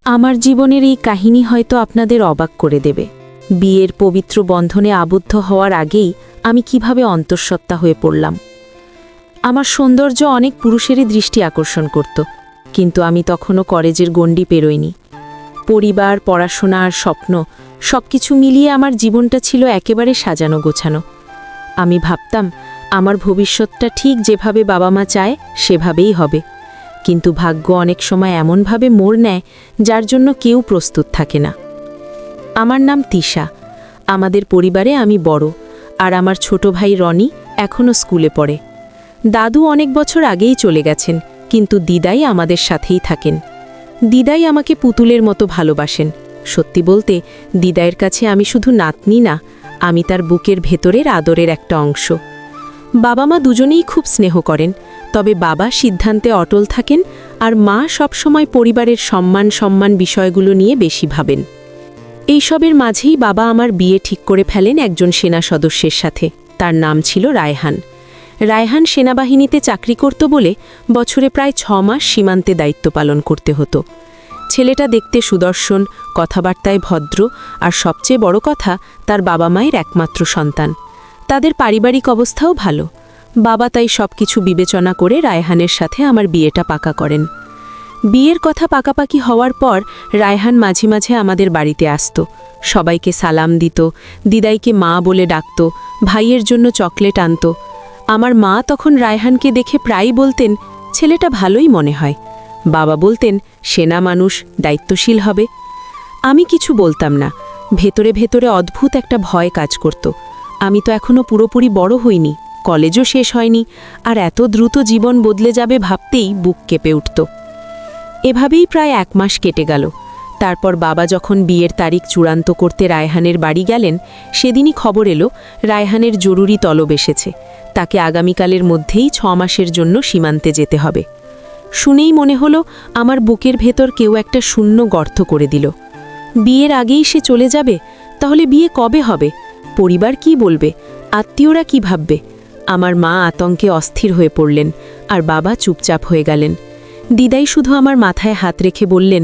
আমার জীবনের এই কাহিনী হয়তো আপনাদের অবাক করে দেবে। বিয়ের পবিত্র বন্ধনে আবদ্ধ হওয়ার আগেই আমি কিভাবে অন্তঃসত্ত্বা হয়ে পড়লাম। আমার সৌন্দর্য অনেক পুরুষেরই দৃষ্টি আকর্ষণ করত, কিন্তু আমি তখনও কলেজের গণ্ডি পেরোইনি। পরিবার, পড়াশোনা আর স্বপ্ন সবকিছু মিলিয়ে আমার জীবনটা ছিল একেবারে সাজানো গোছানো। আমি ভাবতাম আমার ভবিষ্যৎটা ঠিক যেভাবে বাবা মা চায় সেভাবেই হবে, কিন্তু ভাগ্য অনেক সময় এমনভাবে মোড় নেয় যার জন্য কেউ প্রস্তুত থাকে না। আমার নাম তিশা। আমাদের পরিবারে আমি বড়, আর আমার ছোট ভাই রনি এখনও স্কুলে পড়ে। দাদু অনেক বছর আগেই চলে গেছেন, কিন্তু দিদাই আমাদের সাথেই থাকেন। দিদাই আমাকে পুতুলের মতো ভালোবাসেন। সত্যি বলতে দিদাইয়ের কাছে আমি শুধু নাতনি না, আমি তার বুকের ভেতরের আদরের একটা অংশ। বাবা মা দুজনেই খুব স্নেহ করেন, তবে বাবা সিদ্ধান্তে অটল থাকেন আর মা সবসময় পরিবারের সম্মান বিষয়গুলো নিয়ে বেশি ভাবেন। এইসবের মাঝেই বাবা আমার বিয়ে ঠিক করে ফেলেন একজন সেনা সদস্যের সাথে। তার নাম ছিল রায়হান। রায়হান সেনাবাহিনীতে চাকরি করত বলে বছরে প্রায় 6 মাস সীমান্তে দায়িত্ব পালন করতে হতো। ছেলেটা দেখতে সুদর্শন, কথাবার্তায় ভদ্র, আর সবচেয়ে বড় কথা তার বাবা মায়ের একমাত্র সন্তান। তাদের পারিবারিক অবস্থাও ভালো। বাবা তাই সবকিছু বিবেচনা করে রায়হানের সাথে আমার বিয়েটা পাকা করেন। বিয়ের কথা পাকাপাকি হওয়ার পর রায়হান মাঝে মাঝে আমাদের বাড়িতে আসত, সবাইকে সালাম দিত, দিদাইকে মা বলে ডাকত, ভাইয়ের জন্য চকলেট আনত। আমার মা তখন রায়হানকে দেখে প্রায়ই বলতেন, ছেলেটা ভালোই মনে হয়। বাবা বলতেন, সেনা মানুষ, দায়িত্বশীল হবে। আমি কিছু বলতাম না। ভেতরে ভেতরে অদ্ভুত একটা ভয় কাজ করত। আমি তো এখনও পুরোপুরি বড় হইনি, কলেজও শেষ হয়নি, আর এত দ্রুত জীবন বদলে যাবে ভাবতেই বুক কেঁপে উঠত। এভাবেই প্রায় 1 মাস কেটে গেল। তারপর বাবা যখন বিয়ের তারিখ চূড়ান্ত করতে রায়হানের বাড়ি গেলেন, সেদিনই খবর এলো রায়হানের জরুরি তলব এসেছে। তাকে আগামীকালের মধ্যেই 6 মাসের জন্য সীমান্তে যেতে হবে। শুনেই মনে হলো আমার বুকের ভেতর কেউ একটা শূন্য গর্ত করে দিল। বিয়ের আগেই সে চলে যাবে, তাহলে বিয়ে কবে হবে? পরিবার কি বলবে? আত্মীয়রা কি ভাববে? আমার মা আতঙ্কে অস্থির হয়ে পড়লেন, আর বাবা চুপচাপ হয়ে গেলেন। দিদাই শুধু আমার মাথায় হাত রেখে বললেন,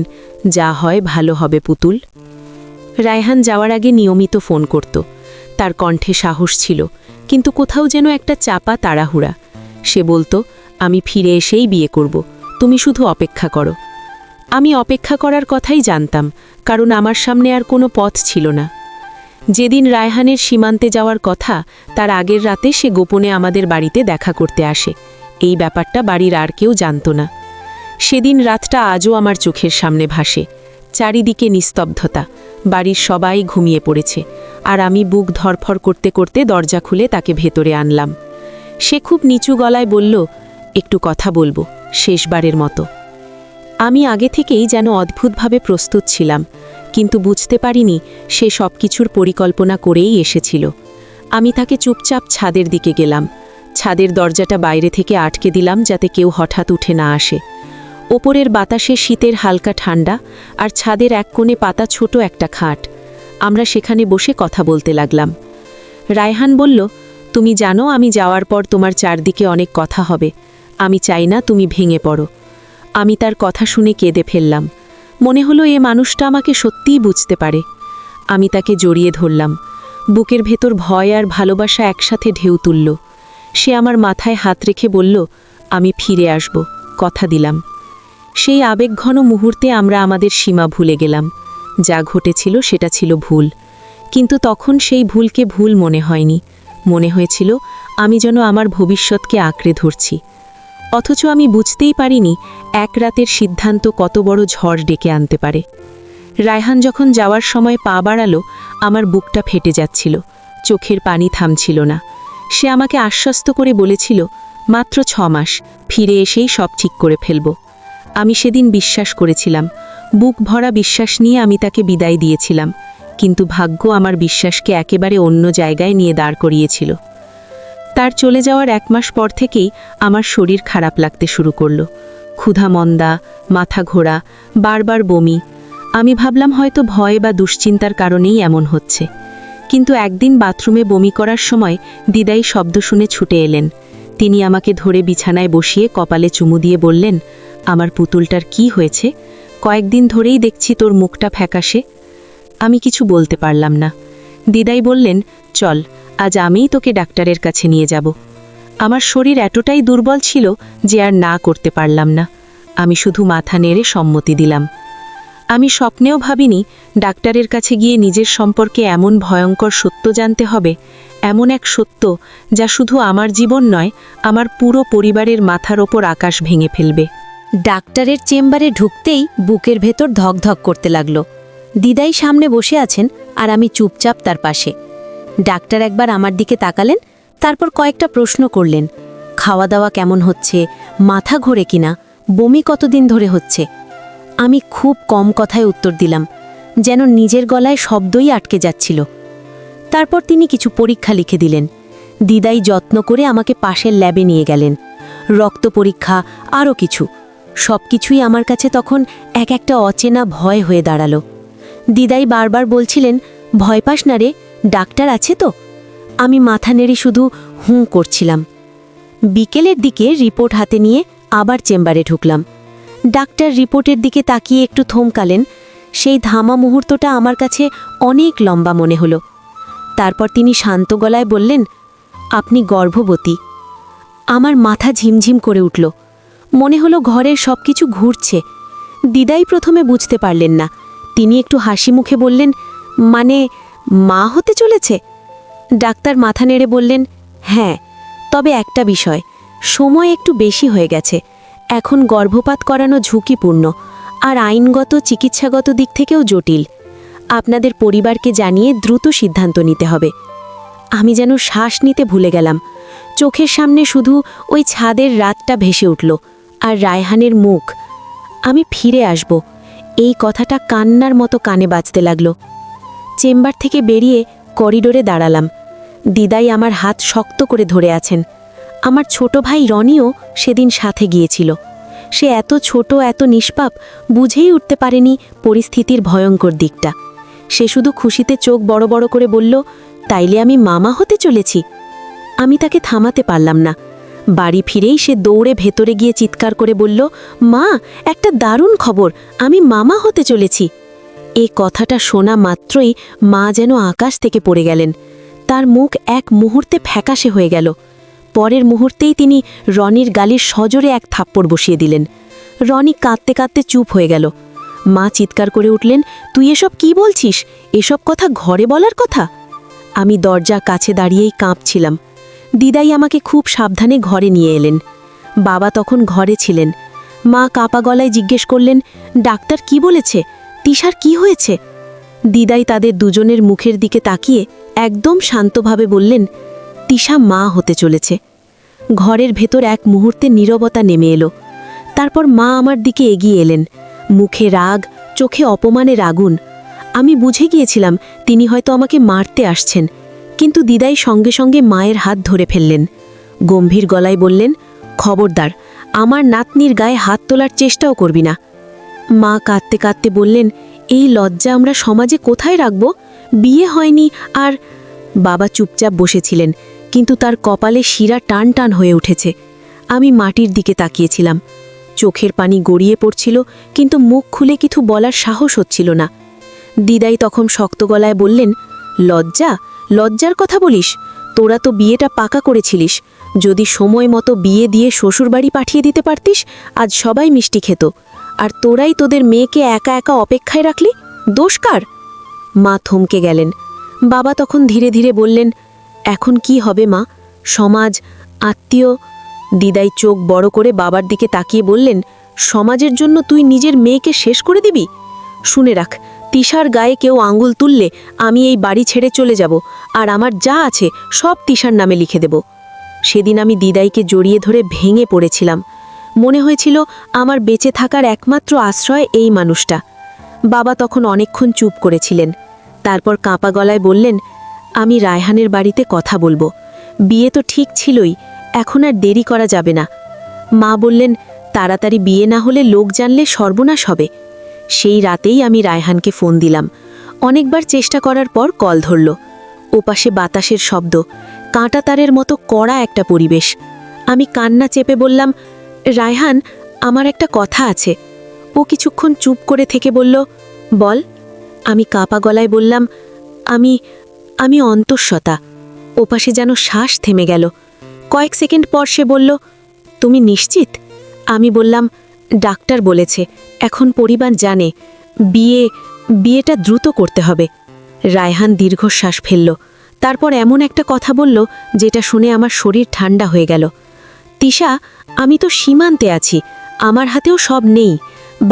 যা হয় ভালো হবে পুতুল। রায়হান যাওয়ার আগে নিয়মিত ফোন করত। তার কণ্ঠে সাহস ছিল, কিন্তু কোথাও যেন একটা চাপা তাড়াহুড়া। সে বলতো, আমি ফিরে এসেই বিয়ে করব, তুমি শুধু অপেক্ষা করো। আমি অপেক্ষা করার কথাই জানতাম, কারণ আমার সামনে আর কোনো পথ ছিল না। যেদিন রায়হানের সীমান্তে যাওয়ার কথা, তার আগের রাতে সে গোপনে আমাদের বাড়িতে দেখা করতে আসে। এই ব্যাপারটা বাড়ির আর কেউ জানত না। সেদিন রাতটা আজও আমার চোখের সামনে ভাসে। চারিদিকে নিস্তব্ধতা, বাড়ির সবাই ঘুমিয়ে পড়েছে, আর আমি বুক ধরফর করতে করতে দরজা খুলে তাকে ভেতরে আনলাম। সে খুব নিচু গলায় বলল, একটু কথা বলবো, শেষবারের মতো। আমি আগে থেকেই যেন অদ্ভুতভাবে প্রস্তুত ছিলাম, কিন্তু বুঝতে পারিনি সে সব কিছুর পরিকল্পনা করেই এসেছিল। আমি তাকে চুপচাপ ছাদের দিকে গেলাম। ছাদের দরজাটা বাইরে থেকে আটকে দিলাম, যাতে কেউ হঠাৎ উঠে না আসে। ওপরের বাতাসে শীতের হালকা ঠান্ডা, আর ছাদের এক কোণে পাতা ছোট একটা খাট। আমরা সেখানে বসে কথা বলতে লাগলাম। রায়হান বলল, তুমি জানো আমি যাওয়ার পর তোমার চারদিকে অনেক কথা হবে। আমি চাই না তুমি ভেঙে পড়ো। আমি তার কথা শুনে কেঁদে ফেললাম। মনে হলো এ মানুষটা আমাকে সত্যিই বুঝতে পারে। আমি তাকে জড়িয়ে ধরলাম। বুকের ভেতর ভয় আর ভালোবাসা একসাথে ঢেউ তুলল। সে আমার মাথায় হাত রেখে বলল, আমি ফিরে আসব, কথা দিলাম। সেই আবেগঘন মুহূর্তে আমরা আমাদের সীমা ভুলে গেলাম। যা ঘটেছিল সেটা ছিল ভুল, কিন্তু তখন সেই ভুলকে ভুল মনে হয়নি। মনে হয়েছিল আমি যেন আমার ভবিষ্যৎকে আঁকড়ে ধরছি। অথচ আমি বুঝতেই পারিনি এক রাতের সিদ্ধান্ত কত বড় ঝড় ডেকে আনতে পারে। রায়হান যখন যাওয়ার সময় পা বাড়ালো, আমার বুকটা ফেটে যাচ্ছিল, চোখের পানি থামছিল না। সে আমাকে আশ্বস্ত করে বলেছিল, মাত্র 6 মাস, ফিরে এসেই সব ঠিক করে ফেলব। আমি সেদিন বিশ্বাস করেছিলাম। বুক ভরা বিশ্বাস নিয়ে আমি তাকে বিদায় দিয়েছিলাম, কিন্তু ভাগ্য আমার বিশ্বাসকে একেবারে অন্য জায়গায় নিয়ে দাঁড় করিয়েছিল। তার চলে যাওয়ার 1 মাস পর থেকেই আমার শরীর খারাপ লাগতে শুরু করলো। ক্ষুধা মন্দা, মাথা ঘোরা, বারবার বমি। আমি ভাবলাম হয়তো ভয় বা দুশ্চিন্তার কারণেই এমন হচ্ছে। কিন্তু একদিন বাথরুমে বমি করার সময় দিদাই শব্দ শুনে ছুটে এলেন। তিনি আমাকে ধরে বিছানায় বসিয়ে কপালে চুমু দিয়ে বললেন, আমার পুতুলটার কি হয়েছে? কয়েকদিন ধরেই দেখছি তোর মুখটা ফ্যাকাশে। আমি কিছু বলতে পারলাম না। দিদাই বললেন, চল আজ আমিই তোকে ডাক্তারের কাছে নিয়ে যাব। আমার শরীর এতটাই দুর্বল ছিল যে আর না করতে পারলাম না। আমি শুধু মাথা নেড়ে সম্মতি দিলাম। আমি স্বপ্নেও ভাবিনি ডাক্তারের কাছে গিয়ে নিজের সম্পর্কে এমন ভয়ঙ্কর সত্য জানতে হবে, এমন এক সত্য যা শুধু আমার জীবন নয়, আমার পুরো পরিবারের মাথার ওপর আকাশ ভেঙে ফেলবে। ডাক্তারের চেম্বারে ঢুকতেই বুকের ভেতর ধকধক করতে লাগলো। দিদাই সামনে বসে আছেন আর আমি চুপচাপ তার পাশে। ডাক্তার একবার আমার দিকে তাকালেন, তারপর কয়েকটা প্রশ্ন করলেন। খাওয়া দাওয়া কেমন হচ্ছে, মাথা ঘোরে কিনা, বমি কতদিন ধরে হচ্ছে। আমি খুব কম কথায় উত্তর দিলাম, যেন নিজের গলায় শব্দই আটকে যাচ্ছিল। তারপর তিনি কিছু পরীক্ষা লিখে দিলেন। দিদাই যত্ন করে আমাকে পাশের ল্যাবে নিয়ে গেলেন। রক্ত পরীক্ষা, আরও কিছু। সব কিছুই আমার কাছে তখন এক একটা অচেনা ভয় হয়ে দাঁড়ালো। দিদাই বারবার বলছিলেন, ভয় পাস না রে, ডাক্তার আছে তো। আমি মাথা নেড়ে শুধু হুঁ করছিলাম। বিকেলের দিকে রিপোর্ট হাতে নিয়ে আবার চেম্বারে ঢুকলাম। ডাক্তার রিপোর্টের দিকে তাকিয়ে একটু থমকালেন। সেই ধামা মুহূর্তটা আমার কাছে অনেক লম্বা মনে হলো। তারপর তিনি শান্ত গলায় বললেন, আপনি গর্ভবতী। আমার মাথা ঝিমঝিম করে উঠল। মনে হলো ঘরের সব কিছু ঘুরছে। দিদাই প্রথমে বুঝতে পারলেন না। তিনি একটু হাসি মুখে বললেন, মানে মা হতে চলেছে? ডাক্তার মাথা নেড়ে বললেন, হ্যাঁ, তবে একটা বিষয়, সময় একটু বেশি হয়ে গেছে। এখন গর্ভপাত করানো ঝুঁকিপূর্ণ, আর আইনগত চিকিৎসাগত দিক থেকেও জটিল। আপনাদের পরিবারকে জানিয়ে দ্রুত সিদ্ধান্ত নিতে হবে। আমি যেন শ্বাস নিতে ভুলে গেলাম। চোখের সামনে শুধু ওই ছাদের রাতটা ভেসে উঠল, আর রায়হানের মুখ। আমি ফিরে আসব, এই কথাটা কান্নার মতো কানে বাজতে লাগলো। চেম্বার থেকে বেরিয়ে করিডোরে দাঁড়ালাম। দিদাই আমার হাত শক্ত করে ধরে আছেন। আমার ছোট ভাই রনিও সেদিন সাথে গিয়েছিল। সে এত ছোট, এত নিষ্পাপ, বুঝেই উঠতে পারেনি পরিস্থিতির ভয়ঙ্কর দিকটা। সে শুধু খুশিতে চোখ বড় বড় করে বলল, তাইলে আমি মামা হতে চলেছি। আমি তাকে থামাতে পারলাম না। বাড়ি ফিরেই সে দৌড়ে ভেতরে গিয়ে চিৎকার করে বলল, মা, একটা দারুণ খবর, আমি মামা হতে চলেছি। এই কথাটা শোনা মাত্রই মা যেন আকাশ থেকে পড়ে গেলেন। তার মুখ এক মুহূর্তে ফ্যাকাশে হয়ে গেল। পরের মুহূর্তেই তিনি রনির গালির সজোরে এক থাপ্পড় বসিয়ে দিলেন। রনি কাঁদতে কাঁদতে চুপ হয়ে গেল। মা চিৎকার করে উঠলেন, তুই এসব কি বলছিস? এসব কথা ঘরে বলার কথা? আমি দরজা কাছে দাঁড়িয়েই কাঁপছিলাম। দিদাই আমাকে খুব সাবধানে ঘরে নিয়ে এলেন। বাবা তখন ঘরে ছিলেন। মা কাঁপা গলায় জিজ্ঞেস করলেন, ডাক্তার কি বলেছে? তিশার কি হয়েছে? দিদাই তাদের দুজনের মুখের দিকে তাকিয়ে একদম শান্তভাবে বললেন, তিশা মা হতে চলেছে। ঘরের ভেতর এক মুহূর্তে নীরবতা নেমে এলো। তারপর মা আমার দিকে এগিয়ে এলেন, মুখে রাগ, চোখে অপমানের আগুন। আমি বুঝে গিয়েছিলাম তিনি হয়তো আমাকে মারতে আসছেন, কিন্তু দিদাই সঙ্গে সঙ্গে মায়ের হাত ধরে ফেললেন। গম্ভীর গলায় বললেন, খবরদার, আমার নাতনির গায়ে হাত তোলার চেষ্টাও করবি না। মা কাঁদতে কাঁদতে বললেন, এই লজ্জা আমরা সমাজে কোথায় রাখব? বিয়ে হয়নি আর। বাবা চুপচাপ বসেছিলেন, কিন্তু তার কপালে শিরা টান টান হয়ে উঠেছে। আমি মাটির দিকে তাকিয়েছিলাম। চোখের পানি গড়িয়ে পড়ছিল, কিন্তু মুখ খুলে কিছু বলার সাহস হচ্ছিল না। দিদাই তখন শক্ত গলায় বললেন, লজ্জা? লজ্জার কথা বলিস? তোরা তো বিয়েটা পাকা করেছিলিস। যদি সময় মতো বিয়ে দিয়ে শ্বশুরবাড়ি পাঠিয়ে দিতে পারতিস, আজ সবাই মিষ্টি খেত। আর তোরাই তোদের মেয়েকে একা একা অপেক্ষায় রাখলি, দোষ কার? মা থমকে গেলেন। বাবা তখন ধীরে ধীরে বললেন, এখন কি হবে মা? সমাজ, আত্মীয়। দিদাই চোখ বড় করে বাবার দিকে তাকিয়ে বললেন, সমাজের জন্য তুই নিজের মেয়েকে শেষ করে দিবি? শুনে রাখ, তিশার গায়ে কেউ আঙ্গুল তুললে আমি এই বাড়ি ছেড়ে চলে যাব, আর আমার যা আছে সব তিশার নামে লিখে দেব। সেদিন আমি দিদাইকে জড়িয়ে ধরে ভেঙে পড়েছিলাম। মনে হয়েছিল আমার বেঁচে থাকার একমাত্র আশ্রয় এই মানুষটা। বাবা তখন অনেকক্ষণ চুপ করেছিলেন। তারপর কাঁপা গলায় বললেন, আমি রায়হানের বাড়িতে কথা বলবো। বিয়ে তো ঠিক ছিলই, এখন আর দেরি করা যাবে না। মা বললেন, তাড়াতাড়ি বিয়ে না হলে লোক জানলে সর্বনাশ হবে। সেই রাতেই আমি রায়হানকে ফোন দিলাম। অনেকবার চেষ্টা করার পর কল ধরল। ওপাশে বাতাসের শব্দ, কাঁটা তারের মতো কড়া একটা পরিবেশ। আমি কান্না চেপে বললাম, রায়হান, আমার একটা কথা আছে। ও ও কিছুক্ষণ চুপ করে থেকে বলল, বল। আমি কাঁপা গলায় বললাম, আমি আমি অন্তঃসত্ত্বা। ওপাশে যেন শ্বাস থেমে গেল। কয়েক সেকেন্ড পর সে বলল, তুমি নিশ্চিত? আমি বললাম, ডাক্তার বলেছে এখন পরিবার জানে, বিয়েটা দ্রুত করতে হবে। রায়হান দীর্ঘশ্বাস ফেলল। তারপর এমন একটা কথা বলল যেটা শুনে আমার শরীর ঠান্ডা হয়ে গেল। তিশা, আমি তো সীমান্তে আছি, আমার হাতেও সব নেই।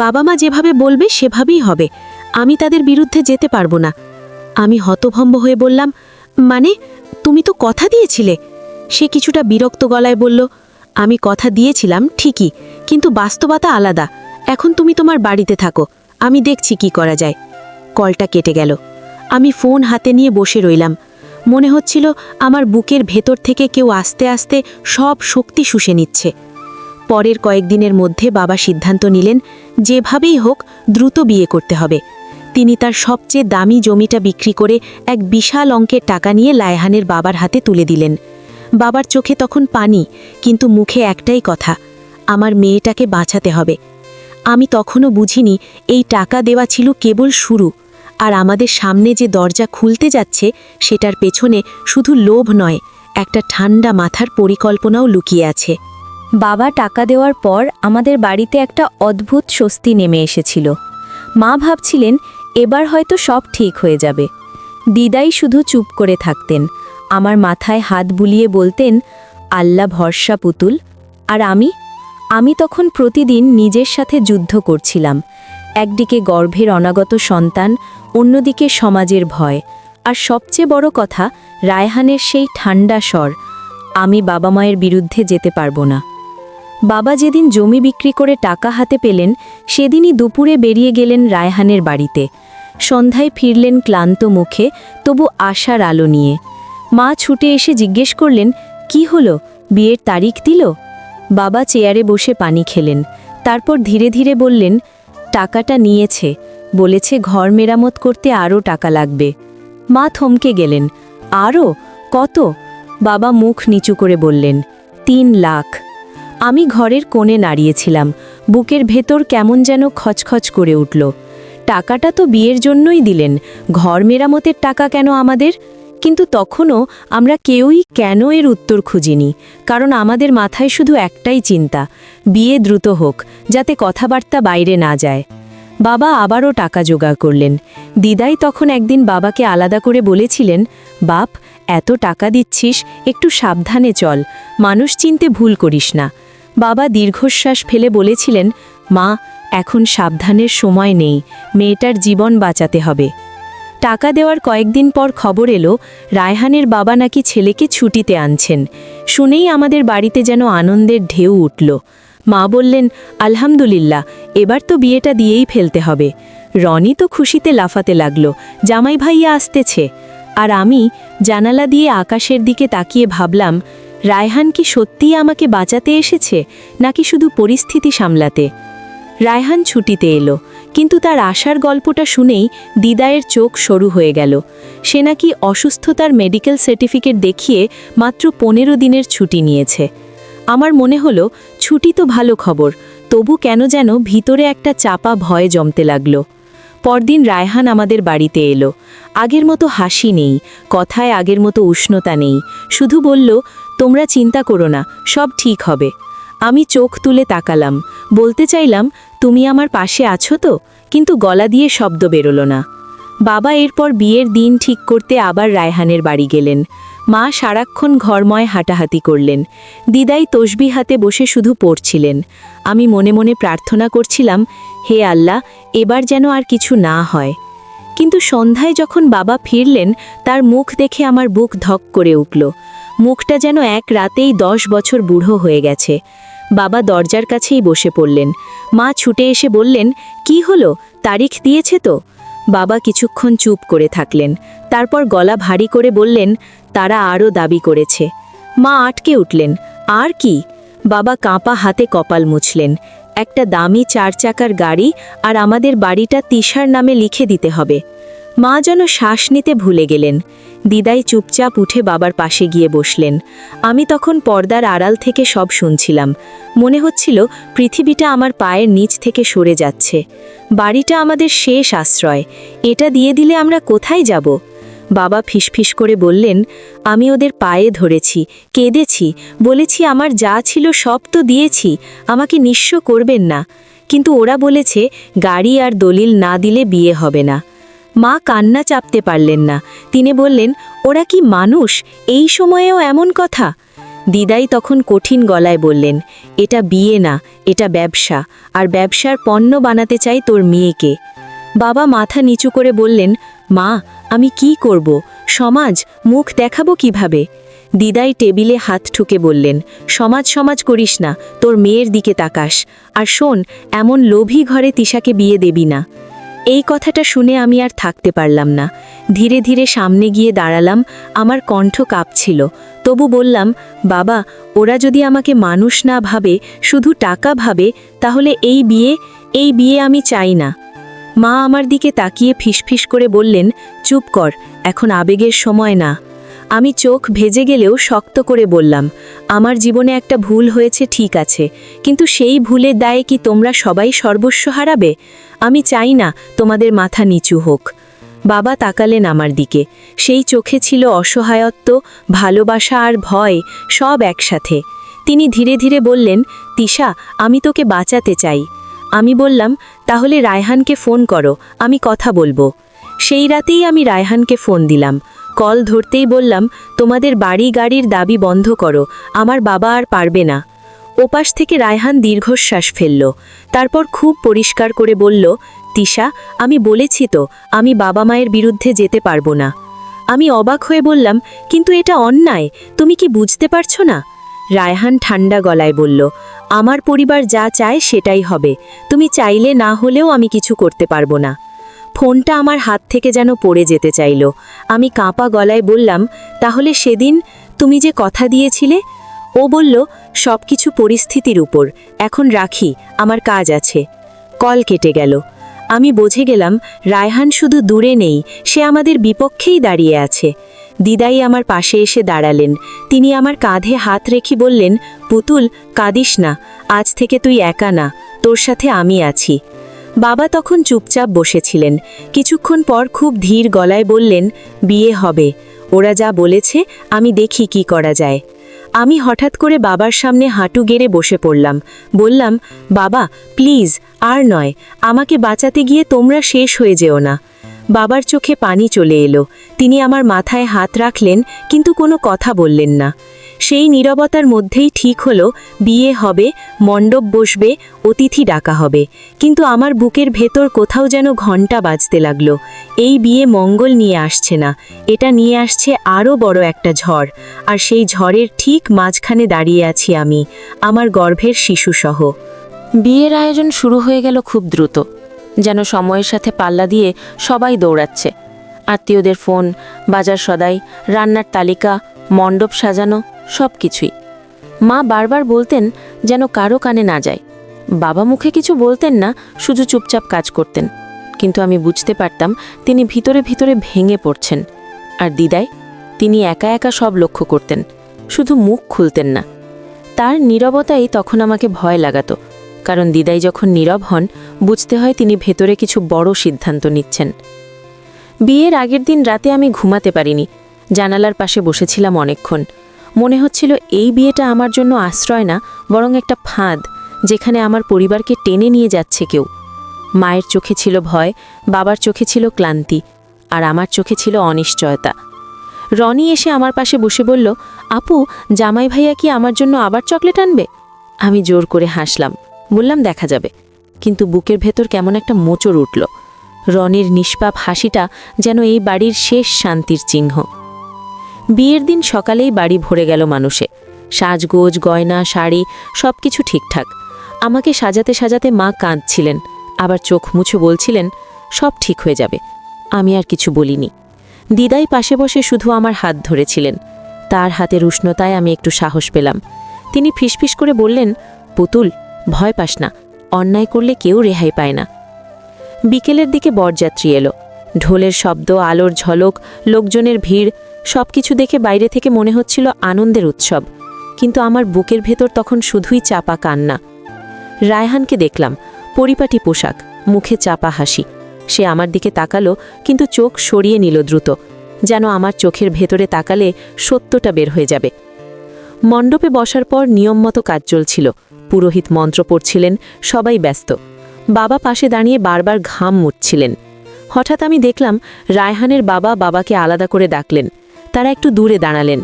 বাবা মা যেভাবে বলবে সেভাবেই হবে, আমি তাদের বিরুদ্ধে যেতে পারবো না। আমি হতভম্ব হয়ে বললাম, মানে তুমি তো কথা দিয়েছিলে? সে কিছুটা বিরক্ত গলায় বলল, আমি কথা দিয়েছিলাম ঠিকই, কিন্তু বাস্তবতা আলাদা। এখন তুমি তোমার বাড়িতে থাকো, আমি দেখছি কি করা যায়। কলটা কেটে গেল। আমি ফোন হাতে নিয়ে বসে রইলাম। মনে হচ্ছিল আমার বুকের ভেতর থেকে কেউ আস্তে আস্তে সব শক্তি শুষে নিচ্ছে। পরের কয়েকদিনের মধ্যে বাবা সিদ্ধান্ত নিলেন যেভাবেই হোক দ্রুত বিয়ে করতে হবে। তিনি তার সবচেয়ে দামি জমিটা বিক্রি করে এক বিশাল অঙ্কের টাকা নিয়ে রায়হানের বাবার হাতে তুলে দিলেন। বাবার চোখে তখন পানি, কিন্তু মুখে একটাই কথা, আমার মেয়েটাকে বাঁচাতে হবে। আমি তখনও বুঝিনি এই টাকা দেওয়া ছিল কেবল শুরু, আর আমাদের সামনে যে দরজা খুলতে যাচ্ছে সেটার পেছনে শুধু লোভ নয়, একটা ঠান্ডা মাথার পরিকল্পনাও লুকিয়ে আছে। বাবা টাকা দেওয়ার পর আমাদের বাড়িতে একটা অদ্ভুত স্বস্তি নেমে এসেছিল। মা ভাবছিলেন এবার হয়তো সব ঠিক হয়ে যাবে। দিদাই শুধু চুপ করে থাকতেন, আমার মাথায় হাত বুলিয়ে বলতেন, আল্লাহ ভরসা পুতুল। আর আমি তখন প্রতিদিন নিজের সাথে যুদ্ধ করছিলাম। একদিকে গর্ভের অনাগত সন্তান, অন্যদিকে সমাজের ভয়, আর সবচেয়ে বড় কথা রায়হানের সেই ঠান্ডা স্বর, আমি বাবা মায়ের বিরুদ্ধে যেতে পারবো না। বাবা যেদিন জমি বিক্রি করে টাকা হাতে পেলেন সেদিনই দুপুরে বেরিয়ে গেলেন রায়হানের বাড়িতে। সন্ধ্যায় ফিরলেন ক্লান্ত মুখে, তবু আশার আলো নিয়ে। মা ছুটে এসে জিজ্ঞেস করলেন, কি হলো, বিয়ের তারিখ দিল? বাবা চেয়ারে বসে পানি খেলেন, তারপর ধীরে ধীরে বললেন, টাকাটা নিয়েছে, বলেছে ঘর মেরামত করতে আরও টাকা লাগবে। মা থমকে গেলেন, আরও কত? বাবা মুখ নিচু করে বললেন, 3 লাখ। আমি ঘরের কোণে নাড়িয়েছিলাম, বুকের ভেতর কেমন যেন খচখচ করে উঠল। টাকাটা তো বিয়ের জন্যই দিলেন, ঘর মেরামতের টাকা কেন আমাদের? কিন্তু তখনও আমরা কেউই কেন এর উত্তর খুঁজিনি, কারণ আমাদের মাথায় শুধু একটাই চিন্তা, বিয়ে দ্রুত হোক, যাতে কথাবার্তা বাইরে না যায়। বাবা আবারও টাকা জোগাড় করলেন। দিদাই তখন একদিন বাবাকে আলাদা করে বলেছিলেন, বাপ, এত টাকা দিচ্ছিস, একটু সাবধানে চল, মানুষ চিনতে ভুল করিস না। বাবা দীর্ঘশ্বাস ফেলে বলেছিলেন, মা, এখন সাবধানের সময় নেই, মেয়েটার জীবন বাঁচাতে হবে। টাকা দেওয়ার কয়েকদিন পর খবর এলো রায়হানের বাবা নাকি ছেলেকে ছুটিতে আনছেন। শুনেই আমাদের বাড়িতে যেন আনন্দের ঢেউ উঠল। মা বললেন, আলহামদুলিল্লাহ, এবার তো বিয়েটা দিয়েই ফেলতে হবে। রনি তো খুশিতে লাফাতে লাগলো, জামাই ভাইয়া আসতেছে। আর আমি জানালা দিয়ে আকাশের দিকে তাকিয়ে ভাবলাম, রায়হান কি সত্যিই আমাকে বাঁচাতে এসেছে, নাকি শুধু পরিস্থিতি সামলাতে? রায়হান ছুটিতে এলো, কিন্তু তার আসার গল্পটা শুনেই দিদায়ের চোখ সরু হয়ে গেল। সে নাকি অসুস্থতার মেডিকেল সার্টিফিকেট দেখিয়ে মাত্র 15 দিনের ছুটি নিয়েছে। আমার মনে হলো ছুটি তো ভালো খবর, তবু কেন যেন ভিতরে একটা চাপা ভয় জমতে লাগলো। পরদিন রায়হান আমাদের বাড়িতে এলো। আগের মতো হাসি নেই, কথায় আগের মতো উষ্ণতা নেই, শুধু বলল, তোমরা চিন্তা করো না, সব ঠিক হবে। আমি চোখ তুলে তাকালাম, বলতে চাইলাম, তুমি আমার পাশে আছো তো, কিন্তু গলা দিয়ে শব্দ বেরোলো না। বাবা এরপর বিয়ের দিন ঠিক করতে আবার রায়হানের বাড়ি গেলেন। মা সারাক্ষণ ঘরময় হাঁটাহাঁটি করলেন। দিদাই তসবিহ হাতে বসে শুধু পড়ছিলেন। আমি মনে মনে প্রার্থনা করছিলাম, হে আল্লাহ, এবার যেন আর কিছু না হয়। কিন্তু সন্ধ্যায় যখন বাবা ফিরলেন, তার মুখ দেখে আমার বুক ধক করে উঠল। মুখটা যেন এক রাতেই 10 বছর বুড়ো হয়ে গেছে। বাবা দরজার কাছেই বসে পড়লেন। মা ছুটে এসে বললেন, কি হলো, তারিখ দিয়েছে তো? বাবা কিছুক্ষণ চুপ করে থাকলেন, তারপর গলা ভারী করে বললেন, তারা আরও দাবি করেছে। মা আটকে উঠলেন, আর কি? বাবা কাঁপা হাতে কপাল মুছলেন, একটা দামি 4 চাকার গাড়ি আর আমাদের বাড়িটা তিশার নামে লিখে দিতে হবে। মা যেন শ্বাস নিতে ভুলে গেলেন। দিদাই চুপচাপ উঠে বাবার পাশে গিয়ে বসলেন। আমি তখন পর্দার আড়াল থেকে সব শুনছিলাম। মনে হচ্ছিল পৃথিবীটা আমার পায়ের নিচ থেকে সরে যাচ্ছে। বাড়িটা আমাদের শেষ আশ্রয়, এটা দিয়ে দিলে আমরা কোথায় যাব? বাবা ফিসফিস করে বললেন, আমি ওদের পায়ে ধরেছি, কেঁদেছি, বলেছি আমার যা ছিল সব তো দিয়েছি, আমাকে নিঃস্ব করবেন না। কিন্তু ওরা বলেছে গাড়ি আর দলিল না দিলে বিয়ে হবে না। মা কান্না চাপতে পারলেন না। তিনি বললেন, ওরা কি মানুষ, এই সময়েও এমন কথা? দিদাই তখন কঠিন গলায় বললেন, এটা বিয়ে না, এটা ব্যবসা, আর ব্যবসার পণ্য বানাতে চাই তোর মেয়েকে। বাবা মাথা নিচু করে বললেন, মা আমি কি করব, সমাজ মুখ দেখাবো কিভাবে? দিদাই টেবিলে হাত ঠুকে বললেন, সমাজ সমাজ করিস না, তোর মেয়ের দিকে তাকাস, আর শোন, এমন লোভী ঘরে তিশাকে বিয়ে দেবি না। এই কথাটা শুনে আমি আর থাকতে পারলাম না। ধীরে ধীরে সামনে গিয়ে দাঁড়ালাম। আমার কণ্ঠ কাঁপছিল, তবু বললাম, বাবা ওরা যদি আমাকে মানুষ না ভাবে, শুধু টাকা ভাবে, তাহলে এই বিয়ে আমি চাই না। মা আমার দিকে তাকিয়ে ফিসফিস করে বললেন, চুপ কর, এখন আবেগের সময় না। আমি চোখ ভেজে গেলেও শক্ত করে বললাম, আমার জীবনে একটা ভুল হয়েছে ঠিক আছে, কিন্তু সেই ভুলের দায়ে কি তোমরা সবাই সর্বস্ব হারাবে? আমি চাই না তোমাদের মাথা নিচু হোক। বাবা তাকালেন আমার দিকে। সেই চোখে ছিল অসহায়ত্ব, ভালোবাসা আর ভয়, সব একসাথে। তিনি ধীরে ধীরে বললেন, তিশা আমি তোকে বাঁচাতে চাই। আমি বললাম, তাহলে রায়হানকে ফোন করো, আমি কথা বলবো। সেই রাতেই আমি রায়হানকে ফোন দিলাম। কল ধরতেই বললাম, তোমাদের বাড়ি গাড়ির দাবি বন্ধ করো, আমার বাবা আর পারবে না। ওপাশ থেকে রায়হান দীর্ঘশ্বাস ফেলল। তারপর খুব পরিষ্কার করে বলল, তিশা আমি বলেছি তো, আমি বাবা মায়ের বিরুদ্ধে যেতে পারবো না। আমি অবাক হয়ে বললাম, কিন্তু এটা অন্যায়, তুমি কি বুঝতে পারছো না? রায়হান ঠান্ডা গলায় বলল, আমার পরিবার যা চায় সেটাই হবে, তুমি চাইলে না হলেও আমি কিছু করতে পারবো না। ফোনটা আমার হাত থেকে যেন পড়ে যেতে চাইল। আমি কাঁপা গলায় বললাম, তাহলে সেদিন তুমি যে কথা দিয়েছিলে? ও বলল, সব কিছু পরিস্থিতির উপর, এখন রাখি, আমার কাজ আছে। কল কেটে গেল। আমি বুঝে গেলাম রায়হান শুধু দূরে নেই, সে আমাদের বিপক্ষেই দাঁড়িয়ে আছে। দিদাই আমার পাশে এসে দাঁড়ালেন। তিনি আমার কাঁধে হাত রেখে বললেন, পুতুল কাঁদিস না, আজ থেকে তুই একা না, তোর সাথে আমি আছি। বাবা তখন চুপচাপ বসেছিলেন। কিছুক্ষণ পর খুব ধীর গলায় বললেন, বিয়ে হবে, ওরা যা বলেছে, আমি দেখি কি করা যায়। আমি হঠাৎ করে বাবার সামনে হাঁটু গেড়ে বসে পড়লাম। বললাম, বাবা প্লিজ, আর নয়, আমাকে বাঁচাতে গিয়ে তোমরা শেষ হয়ে যেও না। বাবার চোখে পানি চলে এলো। তিনি আমার মাথায় হাত রাখলেন, কিন্তু কোনো কথা বললেন না। সেই নীরবতার মধ্যেই ঠিক হলো, বিয়ে হবে, মণ্ডপ বসবে, অতিথি ডাকা হবে। কিন্তু আমার বুকের ভেতর কোথাও যেন ঘণ্টা বাজতে লাগলো। এই বিয়ে মঙ্গল নিয়ে আসছে না, এটা নিয়ে আসছে আরও বড় একটা ঝড়। আর সেই ঝড়ের ঠিক মাঝখানে দাঁড়িয়ে আছি আমি, আমার গর্ভের শিশুসহ। বিয়ের আয়োজন শুরু হয়ে গেল খুব দ্রুত, যেন সময়ের সাথে পাল্লা দিয়ে সবাই দৌড়াচ্ছে। আত্মীয়দের ফোন, বাজার সদাই, রান্নার তালিকা, মণ্ডপ সাজানো, সব কিছুই। মা বারবার বলতেন যেন কারো কানে না যায়। বাবা মুখে কিছু বলতেন না, শুধু চুপচাপ কাজ করতেন। কিন্তু আমি বুঝতে পারতাম তিনি ভিতরে ভিতরে ভেঙে পড়ছেন। আর দিদাই, তিনি একা একা সব লক্ষ্য করতেন, শুধু মুখ খুলতেন না। তার নীরবতাই তখন আমাকে ভয় লাগাতো, কারণ দিদাই যখন নীরব হন, বুঝতে হয় তিনি ভেতরে কিছু বড় সিদ্ধান্ত নিচ্ছেন। বিয়ের আগের দিন রাতে আমি ঘুমাতে পারিনি। জানালার পাশে বসেছিলাম অনেকক্ষণ। মনে হচ্ছিল এই বিয়েটা আমার জন্য আশ্রয় না, বরং একটা ফাঁদ, যেখানে আমার পরিবারকে টেনে নিয়ে যাচ্ছে কেউ। মায়ের চোখে ছিল ভয়, বাবার চোখে ছিল ক্লান্তি, আর আমার চোখে ছিল অনিশ্চয়তা। রনি এসে আমার পাশে বসে বলল, আপু জামাই ভাইয়া কি আমার জন্য আবার চকলেট আনবে? আমি জোর করে হাসলাম, বললাম দেখা যাবে। কিন্তু বুকের ভেতর কেমন একটা মোচড় উঠল। রনির নিষ্পাপ হাসিটা যেন এই বাড়ির শেষ শান্তির চিহ্ন। বিয়ের দিন সকালেই বাড়ি ভরে গেল মানুষে। সাজগোজ, গয়না, শাড়ি, সব কিছু ঠিকঠাক। আমাকে সাজাতে সাজাতে মা কাঁদছিলেন, আবার চোখ মুছে বলছিলেন, সব ঠিক হয়ে যাবে। আমি আর কিছু বলিনি। দিদাই পাশে বসে শুধু আমার হাত ধরেছিলেন। তার হাতের উষ্ণতায় আমি একটু সাহস পেলাম। তিনি ফিসফিস করে বললেন, পুতুল ভয় পাস না, অন্যায় করলে কেউ রেহাই পায় না। বিকেলের দিকে বরযাত্রী এলো। ঢোলের শব্দ, আলোর ঝলক, লোকজনের ভিড়, সবকিছু দেখে বাইরে থেকে মনে হচ্ছিল আনন্দের উৎসব, কিন্তু আমার বুকের ভেতর তখন শুধুই চাপা কান্না। রায়হানকে দেখলাম, পরিপাটি পোশাক, মুখে চাপা হাসি। সে আমার দিকে তাকালো, কিন্তু চোখ সরিয়ে নিল দ্রুত, যেন আমার চোখের ভেতরে তাকালে সত্যটা বের হয়ে যাবে। মণ্ডপে বসার পর নিয়মমতো কাজ চলছিল। পুরোহিত মন্ত্র পড়ছিলেন, সবাই ব্যস্ত। বাবা পাশে দাঁড়িয়ে বারবার ঘাম মুছছিলেন। হঠাৎ আমি দেখলাম রায়হানের বাবা বাবাকে আলাদা করে ডাকলেন। তারা একটু দূরে দাঁড়ালেন।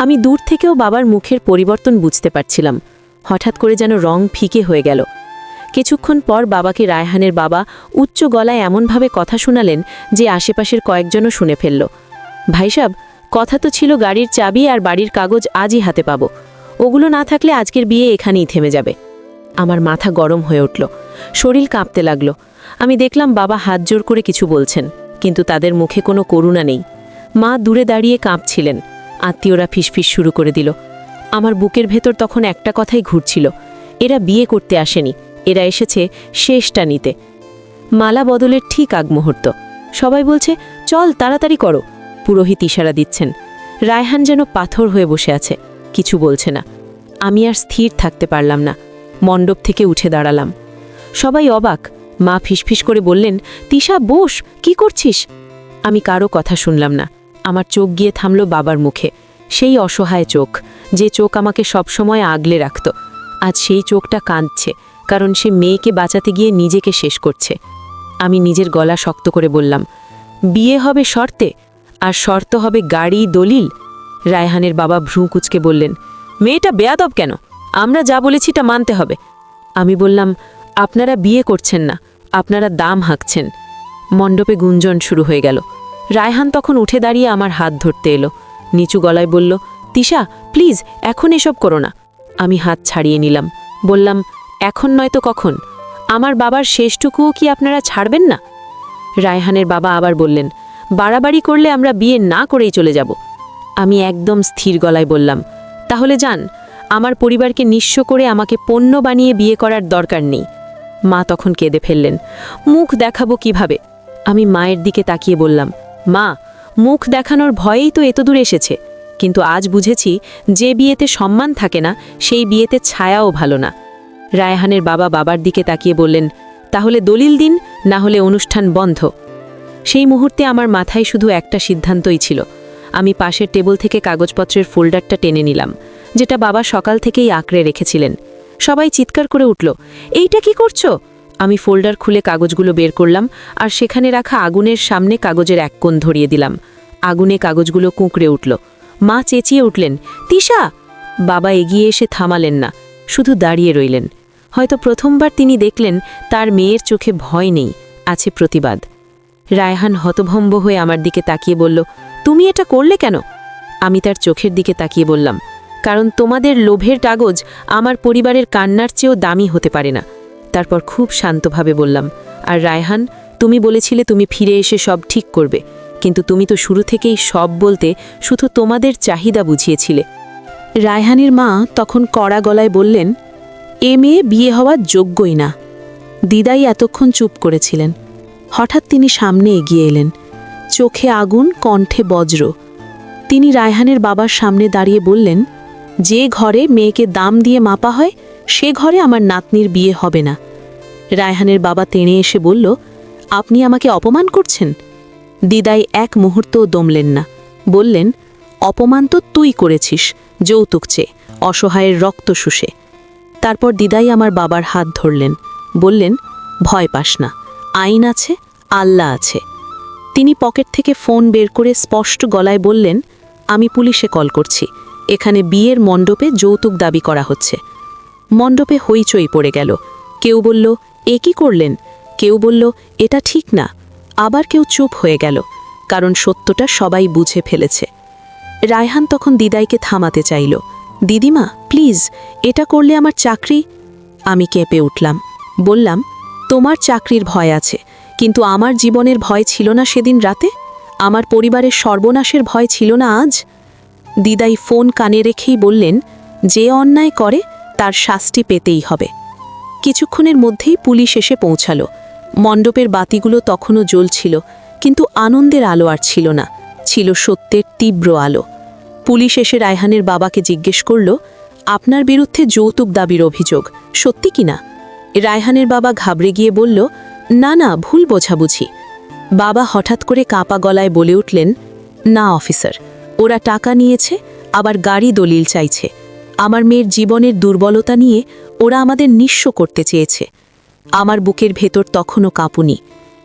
আমি দূর থেকেও বাবার মুখের পরিবর্তন বুঝতে পারছিলাম। হঠাৎ করে যেন রং ফিকে হয়ে গেল। কিছুক্ষণ পর বাবাকে রায়হানের বাবা উচ্চ গলায় এমনভাবে কথা শোনালেন যে আশেপাশের কয়েকজনও শুনে ফেলল। ভাই সাহেব, কথা তো ছিল গাড়ির চাবি আর বাড়ির কাগজ আজই হাতে পাবো। ওগুলো না থাকলে আজকের বিয়ে এখানেই থেমে যাবে। আমার মাথা গরম হয়ে উঠল, শরীর কাঁপতে লাগলো। আমি দেখলাম বাবা হাত জোর করে কিছু বলছেন, কিন্তু তাদের মুখে কোনো করুণা নেই। মা দূরে দাঁড়িয়ে কাঁপছিলেন। আত্মীয়রা ফিসফিস শুরু করে দিল। আমার বুকের ভেতর তখন একটা কথাই ঘুরছিল, এরা বিয়ে করতে আসেনি, এরা এসেছে শেষটা নিতে। মালা বদলের ঠিক আগ মুহূর্ত। সবাই বলছে, চল তাড়াতাড়ি করো। পুরোহিত ইশারা দিচ্ছেন। রায়হান যেন পাথর হয়ে বসে আছে, কিছু বলছে না। আমি আর স্থির থাকতে পারলাম না, মণ্ডপ থেকে উঠে দাঁড়ালাম। সবাই অবাক। মা ফিসফিস করে বললেন, তিশা বস, কি করছিস? আমি কারো কথা শুনলাম না। আমার চোখ গিয়ে থামল বাবার মুখে, সেই অসহায় চোখ, যে চোখ আমাকে সবসময় আগলে রাখত। আজ সেই চোখটা কাঁদছে, কারণ সে মেয়েকে বাঁচাতে গিয়ে নিজেকে শেষ করছে। আমি নিজের গলা শক্ত করে বললাম, বিয়ে হবে শর্তে, আর শর্ত হবে গাড়ি দলিল। রায়হানের বাবা ভ্রু কুচকে বললেন, মেয়েটা বেয়াদব কেন? আমরা যা বলেছি তা মানতে হবে। আমি বললাম, আপনারা বিয়ে করছেন না, আপনারা দাম হাঁকছেন। মণ্ডপে গুঞ্জন শুরু হয়ে গেল। রায়হান তখন উঠে দাঁড়িয়ে আমার হাত ধরতে এলো, নিচু গলায় বলল, তিশা প্লিজ, এখন এসব করো না। আমি হাত ছাড়িয়ে নিলাম, বললাম, এখন নয়তো কখন? আমার বাবার শেষটুকুও কি আপনারা ছাড়বেন না? রায়হানের বাবা আবার বললেন, বাড়াবাড়ি করলে আমরা বিয়ে না করেই চলে যাব। আমি একদম স্থির গলায় বললাম, তাহলে যান, আমার পরিবারকে নিঃস্ব করে আমাকে পণ্য বানিয়ে বিয়ে করার দরকার নেই। মা তখন কেঁদে ফেললেন। মুখ দেখাবো কিভাবে? আমি মায়ের দিকে তাকিয়ে বললাম, মা, মুখ দেখানোর ভয়েই তো এতদূর এসেছে, কিন্তু আজ বুঝেছি যে বিয়েতে সম্মান থাকে না সেই বিয়েতে ছায়াও ভালো না। রায়হানের বাবা বাবার দিকে তাকিয়ে বললেন, তাহলে দলিল দিন, না হলে অনুষ্ঠান বন্ধ। সেই মুহূর্তে আমার মাথায় শুধু একটা সিদ্ধান্তই ছিল। আমি পাশের টেবিল থেকে কাগজপত্রের ফোল্ডারটা টেনে নিলাম, যেটা বাবা সকাল থেকেই আঁকড়ে রেখেছিলেন। সবাই চিৎকার করে উঠল, এইটা কি করছো? আমি ফোল্ডার খুলে কাগজগুলো বের করলাম, আর সেখানে রাখা আগুনের সামনে কাগজের এক কোণ ধরিয়ে দিলাম। আগুনে কাগজগুলো কুঁকড়ে উঠল। মা চেঁচিয়ে উঠলেন, তিশা! বাবা এগিয়ে এসে থামালেন না, শুধু দাঁড়িয়ে রইলেন। হয়তো প্রথমবার তিনি দেখলেন তার মেয়ের চোখে ভয় নেই, আছে প্রতিবাদ। রায়হান হতভম্ব হয়ে আমার দিকে তাকিয়ে বলল, তুমি এটা করলে কেন? আমি তার চোখের দিকে তাকিয়ে বললাম, কারণ তোমাদের লোভের কাগজ আমার পরিবারের কান্নার চেয়েও দামি হতে পারে না। তারপর খুব শান্তভাবে বললাম, আর রায়হান, তুমি বলেছিলে তুমি ফিরে এসে সব ঠিক করবে, কিন্তু তুমি তো শুরু থেকেই সব বলতে শুধু তোমাদের চাহিদা বুঝিয়েছিলে। রায়হানের মা তখন কড়া গলায় বললেন, এ মেয়ে বিয়ে হওয়ার যোগ্যই না। দিদাই এতক্ষণ চুপ করেছিলেন। হঠাৎ তিনি সামনে এগিয়ে এলেন, চোখে আগুন, কণ্ঠে বজ্র। তিনি রায়হানের বাবার সামনে দাঁড়িয়ে বললেন, যে ঘরে মেয়েকে দাম দিয়ে মাপা হয় সে ঘরে আমার নাতনির বিয়ে হবে না। রায়হানের বাবা তেড়ে এসে বলল, আপনি আমাকে অপমান করছেন? দিদাই এক মুহূর্তও দমলেন না, বললেন, অপমান তো তুই করেছিস, যৌতুক চেয়ে, অসহায়ের রক্ত শুষে। তারপর দিদাই আমার বাবার হাত ধরলেন, বললেন, ভয় পাস না, আইন আছে, আল্লাহ আছে। তিনি পকেট থেকে ফোন বের করে স্পষ্ট গলায় বললেন, আমি পুলিশে কল করছি, এখানে বিয়ের মণ্ডপে যৌতুক দাবি করা হচ্ছে। মণ্ডপে হইচই পড়ে গেল। কেউ বলল, এ কি করলেন? কেউ বলল, এটা ঠিক না। আবার কেউ চুপ হয়ে গেল, কারণ সত্যটা সবাই বুঝে ফেলেছে। রায়হান তখন দিদাইকে থামাতে চাইল, দিদিমা প্লিজ, এটা করলে আমার চাকরি। আমি কেঁপে উঠলাম, বললাম, তোমার চাকরির ভয় আছে, কিন্তু আমার জীবনের ভয় ছিল না সেদিন রাতে? আমার পরিবারের সর্বনাশের ভয় ছিল না আজ? দিদাই ফোন কানে রেখেই বললেন, যে অন্যায় করে তার শাস্তি পেতেই হবে। কিছুক্ষণের মধ্যেই পুলিশ এসে পৌঁছালো। মণ্ডপের বাতিগুলো তখনও জ্বলছিল, কিন্তু আনন্দের আলো আর ছিল না, ছিল সত্যের তীব্র আলো। পুলিশ এসে রায়হানের বাবাকে জিজ্ঞেস করল, আপনার বিরুদ্ধে যৌতুক দাবির অভিযোগ সত্যি কিনা? রায়হানের বাবা ঘাবড়ে গিয়ে বলল, না না, ভুল বোঝাবুঝি। বাবা হঠাৎ করে কাঁপা গলায় বলে উঠলেন, না অফিসার, ওরা টাকা নিয়েছে, আবার গাড়ি দলিল চাইছে। আমার মেয়ের জীবনের দুর্বলতা নিয়ে ওরা আমাদের নিঃস্ব করতে চেয়েছে। আমার বুকের ভেতর তখনও কাঁপুনি,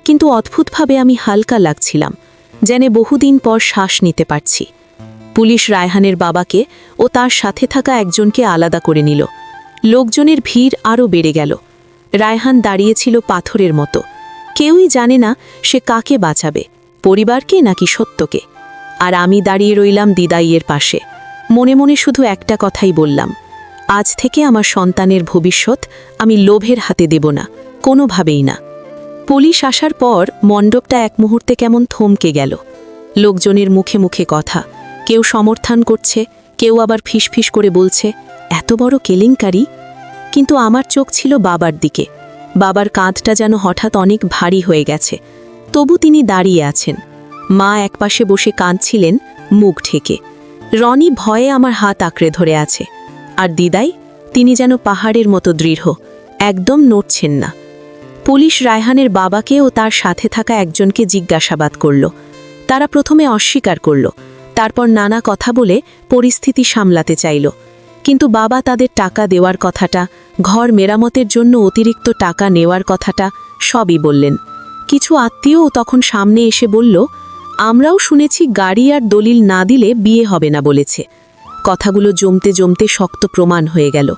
কিন্তু অদ্ভুতভাবে আমি হালকা লাগছিলাম, যেন বহুদিন পর শ্বাস নিতে পারছি। পুলিশ রায়হানের বাবাকে ও তার সাথে থাকা একজনকে আলাদা করে নিল। লোকজনের ভিড় আরও বেড়ে গেল। রায়হান দাঁড়িয়েছিল পাথরের মতো। কেউই জানে না সে কাকে বাঁচাবে, পরিবারকে নাকি সত্যকে। আর আমি দাঁড়িয়ে রইলাম দিদাইয়ের পাশে। মনে মনে শুধু একটা কথাই বললাম, আজ থেকে আমার সন্তানের ভবিষ্যৎ আমি লোভের হাতে দেব না, কোনোভাবেই না। পুলিশ আসার পর মণ্ডপটা এক মুহূর্তে কেমন থমকে গেল। লোকজনের মুখে মুখে কথা, কেউ সমর্থন করছে, কেউ আবার ফিসফিস করে বলছে, এত বড় কেলেঙ্কারি। কিন্তু আমার চোখ ছিল বাবার দিকে। বাবার কাঁধটা যেন হঠাৎ অনেক ভারী হয়ে গেছে। তবু তিনি দাঁড়িয়ে আছেন। মা একপাশে বসে কাঁদছিলেন, মুখ ঢেকে। রনি ভয়ে আমার হাত আঁকড়ে ধরে আছে। আর দিদাই, তিনি যেন পাহাড়ের মতো দৃঢ়, একদম নড়ছেন না। পুলিশ রায়হানের বাবাকে ও তার সাথে থাকা একজনকে জিজ্ঞাসাবাদ করল। তারা প্রথমে অস্বীকার করল, তারপর নানা কথা বলে পরিস্থিতি সামলাতে চাইল। কিন্তু বাবা তাদের টাকা দেওয়ার কথাটা, ঘর মেরামতের জন্য অতিরিক্ত টাকা নেওয়ার কথাটা সবই বললেন। কিছু আত্মীয়ও তখন সামনে এসে বলল, আমরাও শুনেছি গাড়ি আর দলিল না দিলে বিয়ে হবে না বলেছে। কথাগুলো জমতে জমতে শক্ত প্রমাণ হয়ে গেল।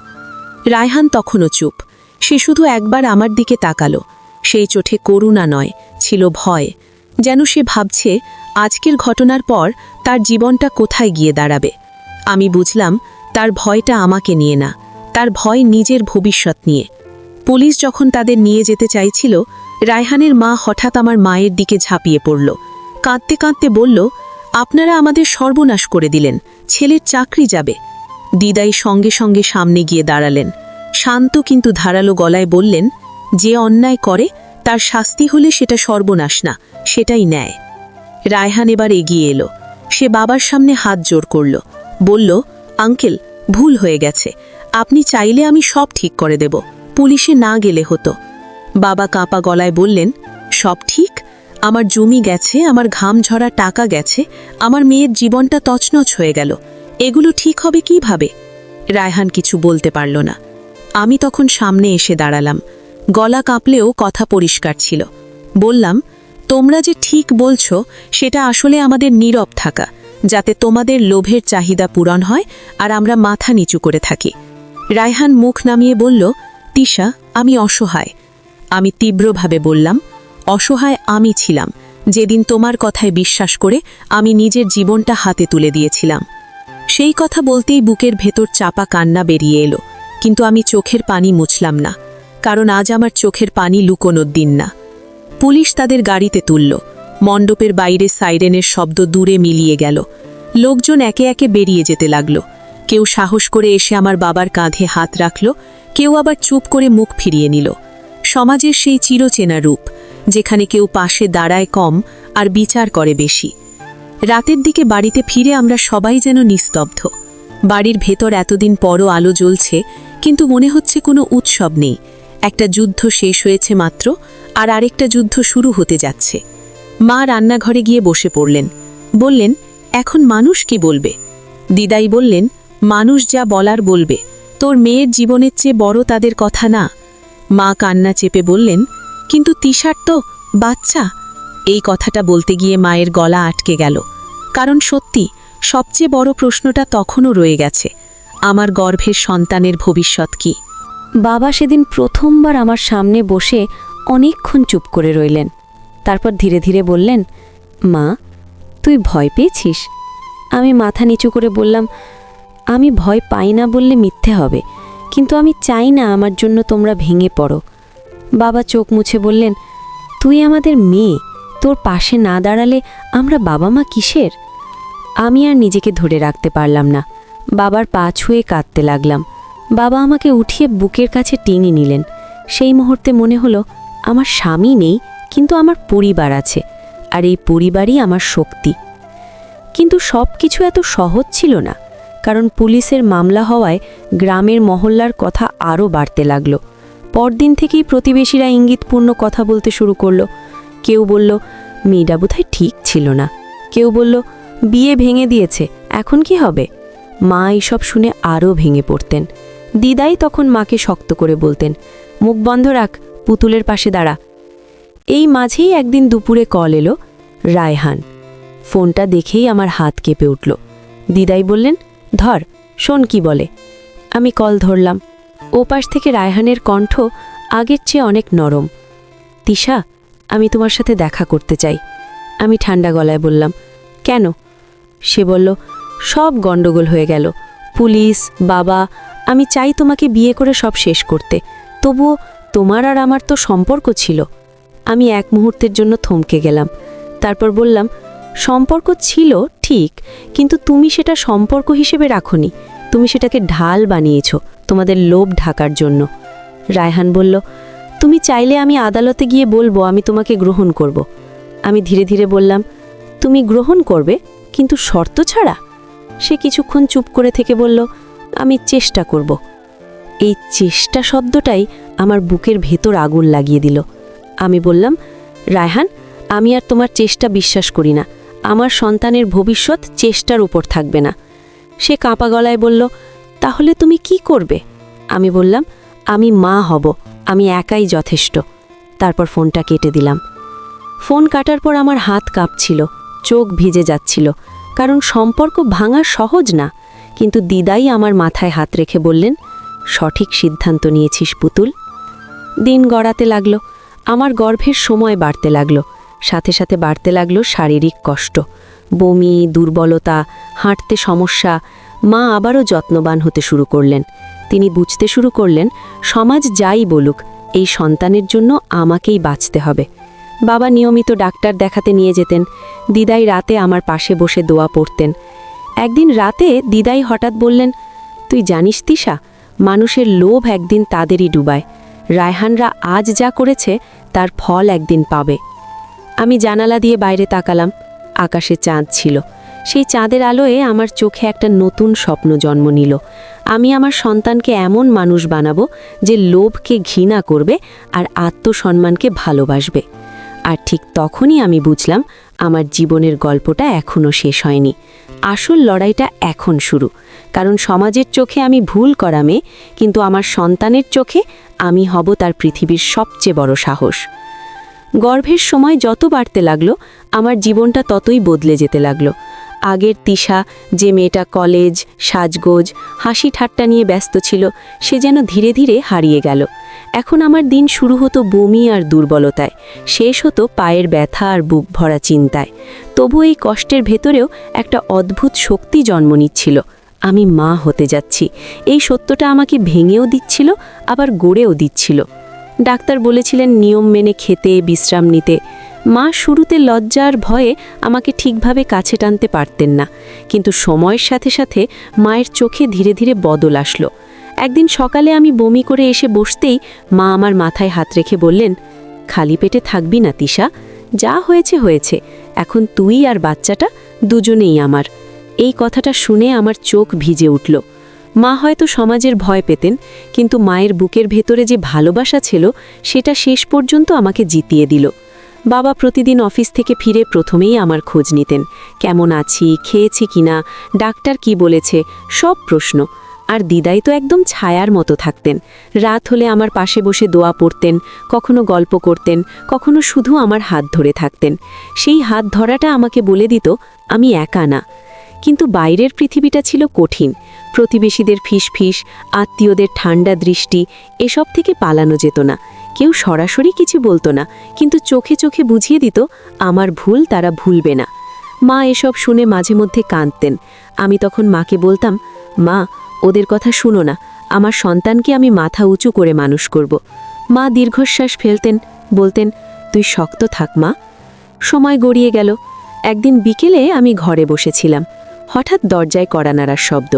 রায়হান তখনও চুপ। সে শুধু একবার আমার দিকে তাকালো। সেই চোখে করুণা নয়, ছিল ভয়। যেন সে ভাবছে আজকের ঘটনার পর তার জীবনটা কোথায় গিয়ে দাঁড়াবে। আমি বুঝলাম তার ভয়টা আমাকে নিয়ে না, তার ভয় নিজের ভবিষ্যৎ নিয়ে। পুলিশ যখন তাদের নিয়ে যেতে চাইছিল, রায়হানের মা হঠাৎ আমার মায়ের দিকে ঝাঁপিয়ে পড়ল। কাঁদতে কাঁদতে বলল, আপনারা আমাদের সর্বনাশ করে দিলেন, ছেলের চাকরি যাবে। দিদাই সঙ্গে সঙ্গে সামনে গিয়ে দাঁড়ালেন। শান্ত কিন্তু ধারালো গলায় বললেন, যে অন্যায় করে তার শাস্তি হলে সেটা সর্বনাশ না, সেটাই ন্যায়। রায়হান এবার এগিয়ে এলো। সে বাবার সামনে হাত জোড় করল, বলল, আঙ্কেল, ভুল হয়ে গেছে, আপনি চাইলে আমি সব ঠিক করে দেব, পুলিশে না গেলে হতো। বাবা কাঁপা গলায় বললেন, সব ঠিক? আমার জমি গেছে, আমার ঘাম ঝরা টাকা গেছে, আমার মেয়ের জীবনটা তছনছ হয়ে গেল, এগুলো ঠিক হবে কিভাবে? রায়হান কিছু বলতে পারল না। আমি তখন সামনে এসে দাঁড়ালাম। গলা কাঁপলেও কথা পরিষ্কার ছিল। বললাম, তোমরা যে ঠিক বলছো সেটা আসলে আমাদের নীরব থাকা, যাতে তোমাদের লোভের চাহিদা পূরণ হয় আর আমরা মাথা নিচু করে থাকি। রায়হান মুখ নামিয়ে বলল, তিশা, আমি অসহায়। আমি তীব্রভাবে বললাম, অসহায় আমি ছিলাম যেদিন তোমার কথায় বিশ্বাস করে আমি নিজের জীবনটা হাতে তুলে দিয়েছিলাম। সেই কথা বলতেই বুকের ভেতর চাপা কান্না বেরিয়ে এলো, কিন্তু আমি চোখের পানি মুছলাম না, কারণ আজ আমার চোখের পানি লুকোনোর দিন না। পুলিশ তাদের গাড়িতে তুলল। মণ্ডপের বাইরে সাইরেনের শব্দ দূরে মিলিয়ে গেল। লোকজন একে একে বেরিয়ে যেতে লাগল। কেউ সাহস করে এসে আমার বাবার কাঁধে হাত রাখল, কেউ আবার চুপ করে মুখ ফিরিয়ে নিল। সমাজের সেই চিরচেনা রূপ, যেখানে কেউ পাশে দাঁড়ায় কম আর বিচার করে বেশি। রাতের দিকে বাড়িতে ফিরে আমরা সবাই যেন নিস্তব্ধ। বাড়ির ভেতর এতদিন পরও আলো জ্বলছে, কিন্তু মনে হচ্ছে কোনো উৎসব নেই। একটা যুদ্ধ শেষ হয়েছে মাত্র, আর আরেকটা যুদ্ধ শুরু হতে যাচ্ছে। মা রান্নাঘরে গিয়ে বসে পড়লেন। বললেন, এখন মানুষ কি বলবে? দিদাই বললেন, মানুষ যা বলার বলবে, তোর মেয়ের জীবনের চেয়ে বড় তাদের কথা না। মা কান্না চেপে বললেন, কিন্তু তিশার তো বাচ্চা। এই কথাটা বলতে গিয়ে মায়ের গলা আটকে গেল, কারণ সত্যি সবচেয়ে বড় প্রশ্নটা তখনও রয়ে গেছে, আমার গর্ভের সন্তানের ভবিষ্যৎ কি? বাবা সেদিন প্রথমবার আমার সামনে বসে অনেকক্ষণ চুপ করে রইলেন। তারপর ধীরে ধীরে বললেন, মা, তুই ভয় পেয়েছিস? আমি মাথা নিচু করে বললাম, আমি ভয় পাই না বললে মিথ্যে হবে, কিন্তু আমি চাই না আমার জন্য তোমরা ভেঙে পড়ো। বাবা চোখ মুছে বললেন, তুই আমাদের মেয়ে, তোর পাশে না দাঁড়ালে আমরা বাবা মা কিসের? আমি আর নিজেকে ধরে রাখতে পারলাম না। বাবার পা ছুঁয়ে কাঁদতে লাগলাম। বাবা আমাকে উঠিয়ে বুকের কাছে টেনে নিলেন। সেই মুহূর্তে মনে হলো আমার স্বামী নেই, কিন্তু আমার পরিবার আছে, আর এই পরিবারই আমার শক্তি। কিন্তু সব কিছু এত সহজ ছিল না, কারণ পুলিশের মামলা হওয়ায় গ্রামের মহল্লার কথা আরও বাড়তে লাগলো। পরদিন থেকেই প্রতিবেশীরা ইঙ্গিতপূর্ণ কথা বলতে শুরু করলো। কেউ বলল, মেয়েটা বোধহয় ঠিক ছিল না। কেউ বলল, বিয়ে ভেঙে দিয়েছে, এখন কি হবে? মা এইসব শুনে আরও ভেঙে পড়তেন। দিদাই তখন মাকে শক্ত করে বলতেন, মুখ বন্ধ রাখ, পুতুলের পাশে দাঁড়া। এই মাঝেই একদিন দুপুরে কল এলো, রায়হান। ফোনটা দেখেই আমার হাত কেঁপে উঠল। দিদাই বললেন, ধর, শোন কি বলে। আমি কল ধরলাম। ওপাশ থেকে রায়হানের কণ্ঠ আগের চেয়ে অনেক নরম। তিশা, আমি তোমার সাথে দেখা করতে চাই। আমি ঠান্ডা গলায় বললাম, কেন? সে বলল, সব গণ্ডগোল হয়ে গেল, পুলিশ, বাবা। আমি চাই তোমাকে বিয়ে করে সব শেষ করতে, তবুও তোমার আর আমার তো সম্পর্ক ছিল। আমি এক মুহূর্তের জন্য থমকে গেলাম। তারপর বললাম, সম্পর্ক ছিল ঠিক, কিন্তু তুমি সেটা সম্পর্ক হিসেবে রাখোনি, তুমি সেটাকে ঢাল বানিয়েছ তোমাদের লোভ ঢাকার জন্য। রায়হান বলল, তুমি চাইলে আমি আদালতে গিয়ে বলবো আমি তোমাকে গ্রহণ করব। আমি ধীরে ধীরে বললাম, তুমি গ্রহণ করবে, কিন্তু শর্ত ছাড়া? সে কিছুক্ষণ চুপ করে থেকে বলল, আমি চেষ্টা করব। এই চেষ্টা শব্দটাই আমার বুকের ভেতর আগুন লাগিয়ে দিল। আমি বললাম, রায়হান, আমি আর তোমার চেষ্টা বিশ্বাস করি না। আমার সন্তানের ভবিষ্যৎ চেষ্টার উপর থাকবে না। সে কাঁপা গলায় বলল, তাহলে তুমি কি করবে? আমি বললাম, আমি মা হব, আমি একাই যথেষ্ট। তারপর ফোনটা কেটে দিলাম। ফোন কাটার পর আমার হাত কাঁপছিল, চোখ ভিজে যাচ্ছিল, কারণ সম্পর্ক ভাঙা সহজ না। কিন্তু দিদাই আমার মাথায় হাত রেখে বললেন, সঠিক সিদ্ধান্ত নিয়েছিস পুতুল। দিন গড়াতে লাগলো, আমার গর্ভের সময় বাড়তে লাগলো, সাথে সাথে বাড়তে লাগলো শারীরিক কষ্ট, বমি, দুর্বলতা, হাঁটতে সমস্যা। মা আবারও যত্নবান হতে শুরু করলেন। তিনি বুঝতে শুরু করলেন, সমাজ যাই বলুক, এই সন্তানের জন্য আমাকেই বাঁচতে হবে। বাবা নিয়মিত ডাক্তার দেখাতে নিয়ে যেতেন। দিদাই রাতে আমার পাশে বসে দোয়া পড়তেন। একদিন রাতে দিদাই হঠাৎ বললেন, তুই জানিস তিশা, মানুষের লোভ একদিন তাদেরই ডুবায়। রায়হানরা আজ যা করেছে তার ফল একদিন পাবে। আমি জানালা দিয়ে বাইরে তাকালাম। আকাশে চাঁদ ছিল। সেই চাঁদের আলোয় আমার চোখে একটা নতুন স্বপ্ন জন্ম নিল। আমি আমার সন্তানকে এমন মানুষ বানাবো যে লোভকে ঘৃণা করবে আর আত্মসম্মানকে ভালোবাসবে। আর ঠিক তখনই আমি বুঝলাম, আমার জীবনের গল্পটা এখনও শেষ হয়নি। আসল লড়াইটা এখন শুরু। কারণ সমাজের চোখে আমি ভুল করা মেয়ে, কিন্তু আমার সন্তানের চোখে আমি হব তার পৃথিবীর সবচেয়ে বড় সাহস। গর্ভের সময় যত বাড়তে লাগলো, আমার জীবনটা ততই বদলে যেতে লাগলো। আগের তিশা, যে মেয়েটা কলেজ, সাজগোজ, হাসি ঠাট্টা নিয়ে ব্যস্ত ছিল, সে যেন ধীরে ধীরে হারিয়ে গেল। এখন আমার দিন শুরু হতো বমি আর দুর্বলতায়, শেষ হতো পায়ের ব্যথা আর বুক ভরা চিন্তায়। তবু এই কষ্টের ভেতরেও একটা অদ্ভুত শক্তি জন্ম নিচ্ছিল। আমি মা হতে যাচ্ছি, এই সত্যটা আমাকে ভেঙেও দিচ্ছিল, আবার গড়েও দিচ্ছিল। ডাক্তার বলেছিলেন নিয়ম মেনে খেতে, বিশ্রাম নিতে। মা শুরুতে লজ্জার ভয়ে আমাকে ঠিকভাবে কাছে টানতে পারতেন না, কিন্তু সময়ের সাথে সাথে মায়ের চোখে ধীরে ধীরে বদল আসলো। একদিন সকালে আমি বমি করে এসে বসতেই মা আমার মাথায় হাত রেখে বললেন, খালি পেটে থাকবি না তিশা, যা হয়েছে হয়েছে, এখন তুই আর বাচ্চাটা দুজনেই আমার। এই কথাটা শুনে আমার চোখ ভিজে উঠল। মা হয়তো সমাজের ভয় পেতেন, কিন্তু মায়ের বুকের ভেতরে যে ভালোবাসা ছিল, সেটা শেষ পর্যন্ত আমাকে জিতিয়ে দিল। বাবা প্রতিদিন অফিস থেকে ফিরে প্রথমেই আমার খোঁজ নিতেন, কেমন আছি, খেয়েছি কিনা, ডাক্তার কি বলেছে, সব প্রশ্ন। আর দিদাই তো একদম ছায়ার মতো থাকতেন। রাত হলে আমার পাশে বসে দোয়া পড়তেন, কখনো গল্প করতেন, কখনো শুধু আমার হাত ধরে থাকতেন। সেই হাত ধরাটা আমাকে বলে দিত আমি একা না। কিন্তু বাইরের পৃথিবীটা ছিল কঠিন। প্রতিবেশীদের ফিসফিস, আত্মীয়দের ঠান্ডা দৃষ্টি, এসব থেকে পালানো যেত না। কেউ সরাসরি কিছু বলতো না, কিন্তু চোখে চোখে বুঝিয়ে দিত আমার ভুল তারা ভুলবে না। মা এসব শুনে মাঝে মধ্যে কাঁদতেন। আমি তখন মাকে বলতাম, মা, ওদের কথা শুনো না, আমার সন্তানকে আমি মাথা উঁচু করে মানুষ করব। মা দীর্ঘশ্বাস ফেলতেন, বলতেন, তুই শক্ত থাক মা। সময় গড়িয়ে গেল। একদিন বিকেলে আমি ঘরে বসেছিলাম। হঠাৎ দরজায় কড়া নাড়ার শব্দ।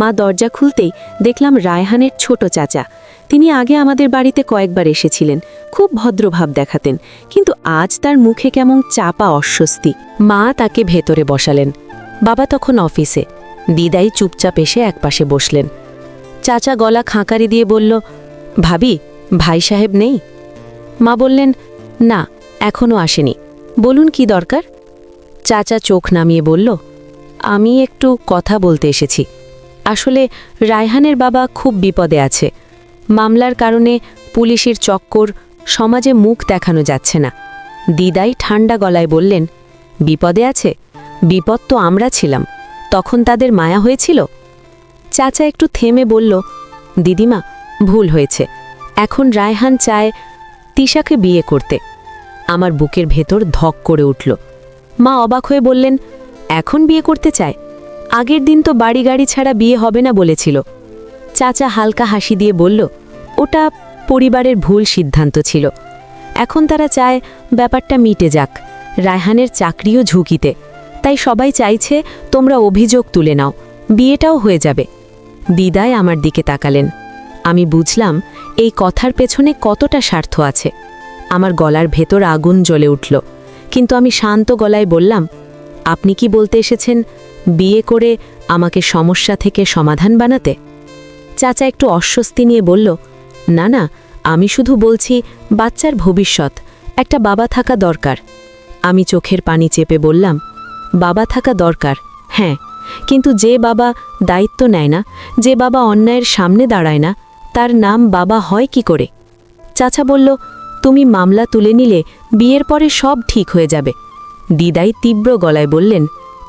মা দরজা খুলতেই দেখলাম রায়হানের ছোট চাচা। তিনি আগে আমাদের বাড়িতে কয়েকবার এসেছিলেন, খুব ভদ্রভাব দেখাতেন, কিন্তু আজ তার মুখে কেমন চাপা অস্বস্তি। মা তাকে ভেতরে বসালেন। বাবা তখন অফিসে। দিদাই চুপচাপ এসে একপাশে বসলেন। চাচা গলা খাঁকারি দিয়ে বলল, ভাবি, ভাই সাহেব নেই? মা বললেন, না, এখনও আসেনি। বলুন কি দরকার? চাচা চোখ নামিয়ে বলল, আমি একটু কথা বলতে এসেছি। আসলে রায়হানের বাবা খুব বিপদে আছে। মামলার কারণে পুলিশের চক্কর, সমাজে মুখ দেখানো যাচ্ছে না। দিদাই ঠান্ডা গলায় বললেন, বিপদে আছে? বিপদ তো আমরা ছিলাম, তখন তাদের মায়া হয়েছিল। চাচা একটু থেমে বলল, দিদিমা, ভুল হয়েছে। এখন রায়হান চায় তিশাকে বিয়ে করতে। আমার বুকের ভেতর ধক করে উঠল। মা অবাক হয়ে বললেন, এখন বিয়ে করতে চায়? আগের দিন তো বাড়ি গাড়ি ছাড়া বিয়ে হবে না বলেছিল। চাচা হালকা হাসি দিয়ে বলল, ওটা পরিবারের ভুল সিদ্ধান্ত ছিল। এখন তারা চায় ব্যাপারটা মিটে যাক। রায়হানের চাকরিও ঝুঁকিতে, তাই সবাই চাইছে তোমরা অভিযোগ তুলে নাও, বিয়েটাও হয়ে যাবে। দিদাই আমার দিকে তাকালেন। আমি বুঝলাম এই কথার পেছনে কতটা স্বার্থ আছে। আমার গলার ভেতর আগুন জ্বলে উঠল, কিন্তু আমি শান্ত গলায় বললাম, আপনি কি বলতে এসেছেন বিয়ে করে আমাকে সমস্যা থেকে সমাধান বানাতে? চাচা একটু অস্বস্তি নিয়ে বলল, না না, আমি শুধু বলছি বাচ্চার ভবিষ্যৎ, একটা বাবা থাকা দরকার। আমি চোখের পানি চেপে বললাম, বাবা থাকা দরকার, হ্যাঁ, কিন্তু যে বাবা দায়িত্ব নেয় না, যে বাবা অন্যায়ের সামনে দাঁড়ায় না, তার নাম বাবা হয় কি করে? চাচা বলল, তুমি মামলা তুলে নিলে বিয়ের পরে সব ঠিক হয়ে যাবে। দিদাই তীব্র গলায় বললেন,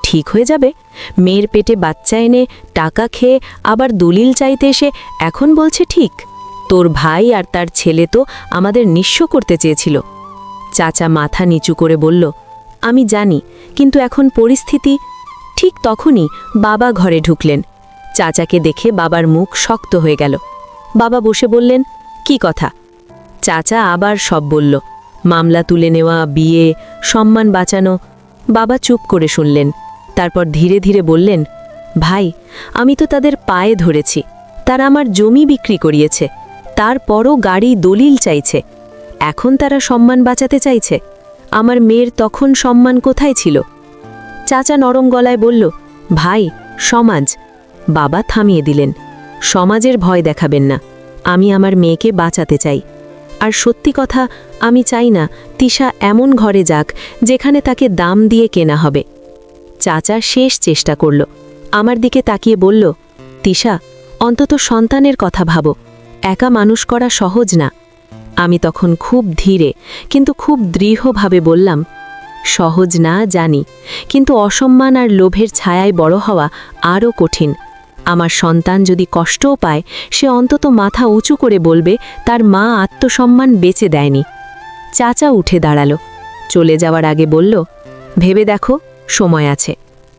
ঠিক হয়ে যাবে? মেয়ের পেটে বাচ্চা এনে টাকা খেয়ে আবার দলিল চাইতে এসে এখন বলছে ঠিক? তোর ভাই আর তার ছেলে তো আমাদের নিঃস্ব করতে চেয়েছিল। চাচা মাথা নিচু করে বলল, আমি জানি, কিন্তু এখন পরিস্থিতি। ঠিক তখনই বাবা ঘরে ঢুকলেন। চাচাকে দেখে বাবার মুখ শক্ত হয়ে গেল। বাবা বসে বললেন, কি কথা? চাচা আবার সব বলল, মামলা তুলে নেওয়া, বিয়ে, সম্মান বাঁচানো। বাবা চুপ করে শুনলেন, তারপর ধীরে ধীরে বললেন, ভাই, আমি তো তাদের পায়ে ধরেছি। তারা আমার জমি বিক্রি করিয়েছে, তারপরও গাড়ি দলিল চাইছে। এখন তারা সম্মান বাঁচাতে চাইছে। আমার মেয়ের তখন সম্মান কোথায় ছিল? চাচা নরম গলায় বলল, ভাই, সমাজ। বাবা থামিয়ে দিলেন, সমাজের ভয় দেখাবেন না। আমি আমার মেয়েকে বাঁচাতে চাই। আর সত্যি কথা, আমি চাই না তিশা এমন ঘরে যাক যেখানে তাকে দাম দিয়ে কেনা হবে। চাচা শেষ চেষ্টা করল, আমার দিকে তাকিয়ে বলল, তিশা, অন্তত সন্তানের কথা ভাবো। একা মানুষ করা সহজ না। আমি তখন খুব ধীরে কিন্তু খুব দৃঢ়ভাবে বললাম, সহজ না জানি, কিন্তু অসম্মান আর লোভের ছায়ায় বড় হওয়া আরও কঠিন। আমার সন্তান যদি কষ্টও পায়, সে অন্তত মাথা উঁচু করে বলবে তার মা আত্মসম্মান বেঁচে দেয়নি। চাচা উঠে দাঁড়ালো, চলে যাওয়ার আগে বলল, ভেবে দেখো, সময় আছে।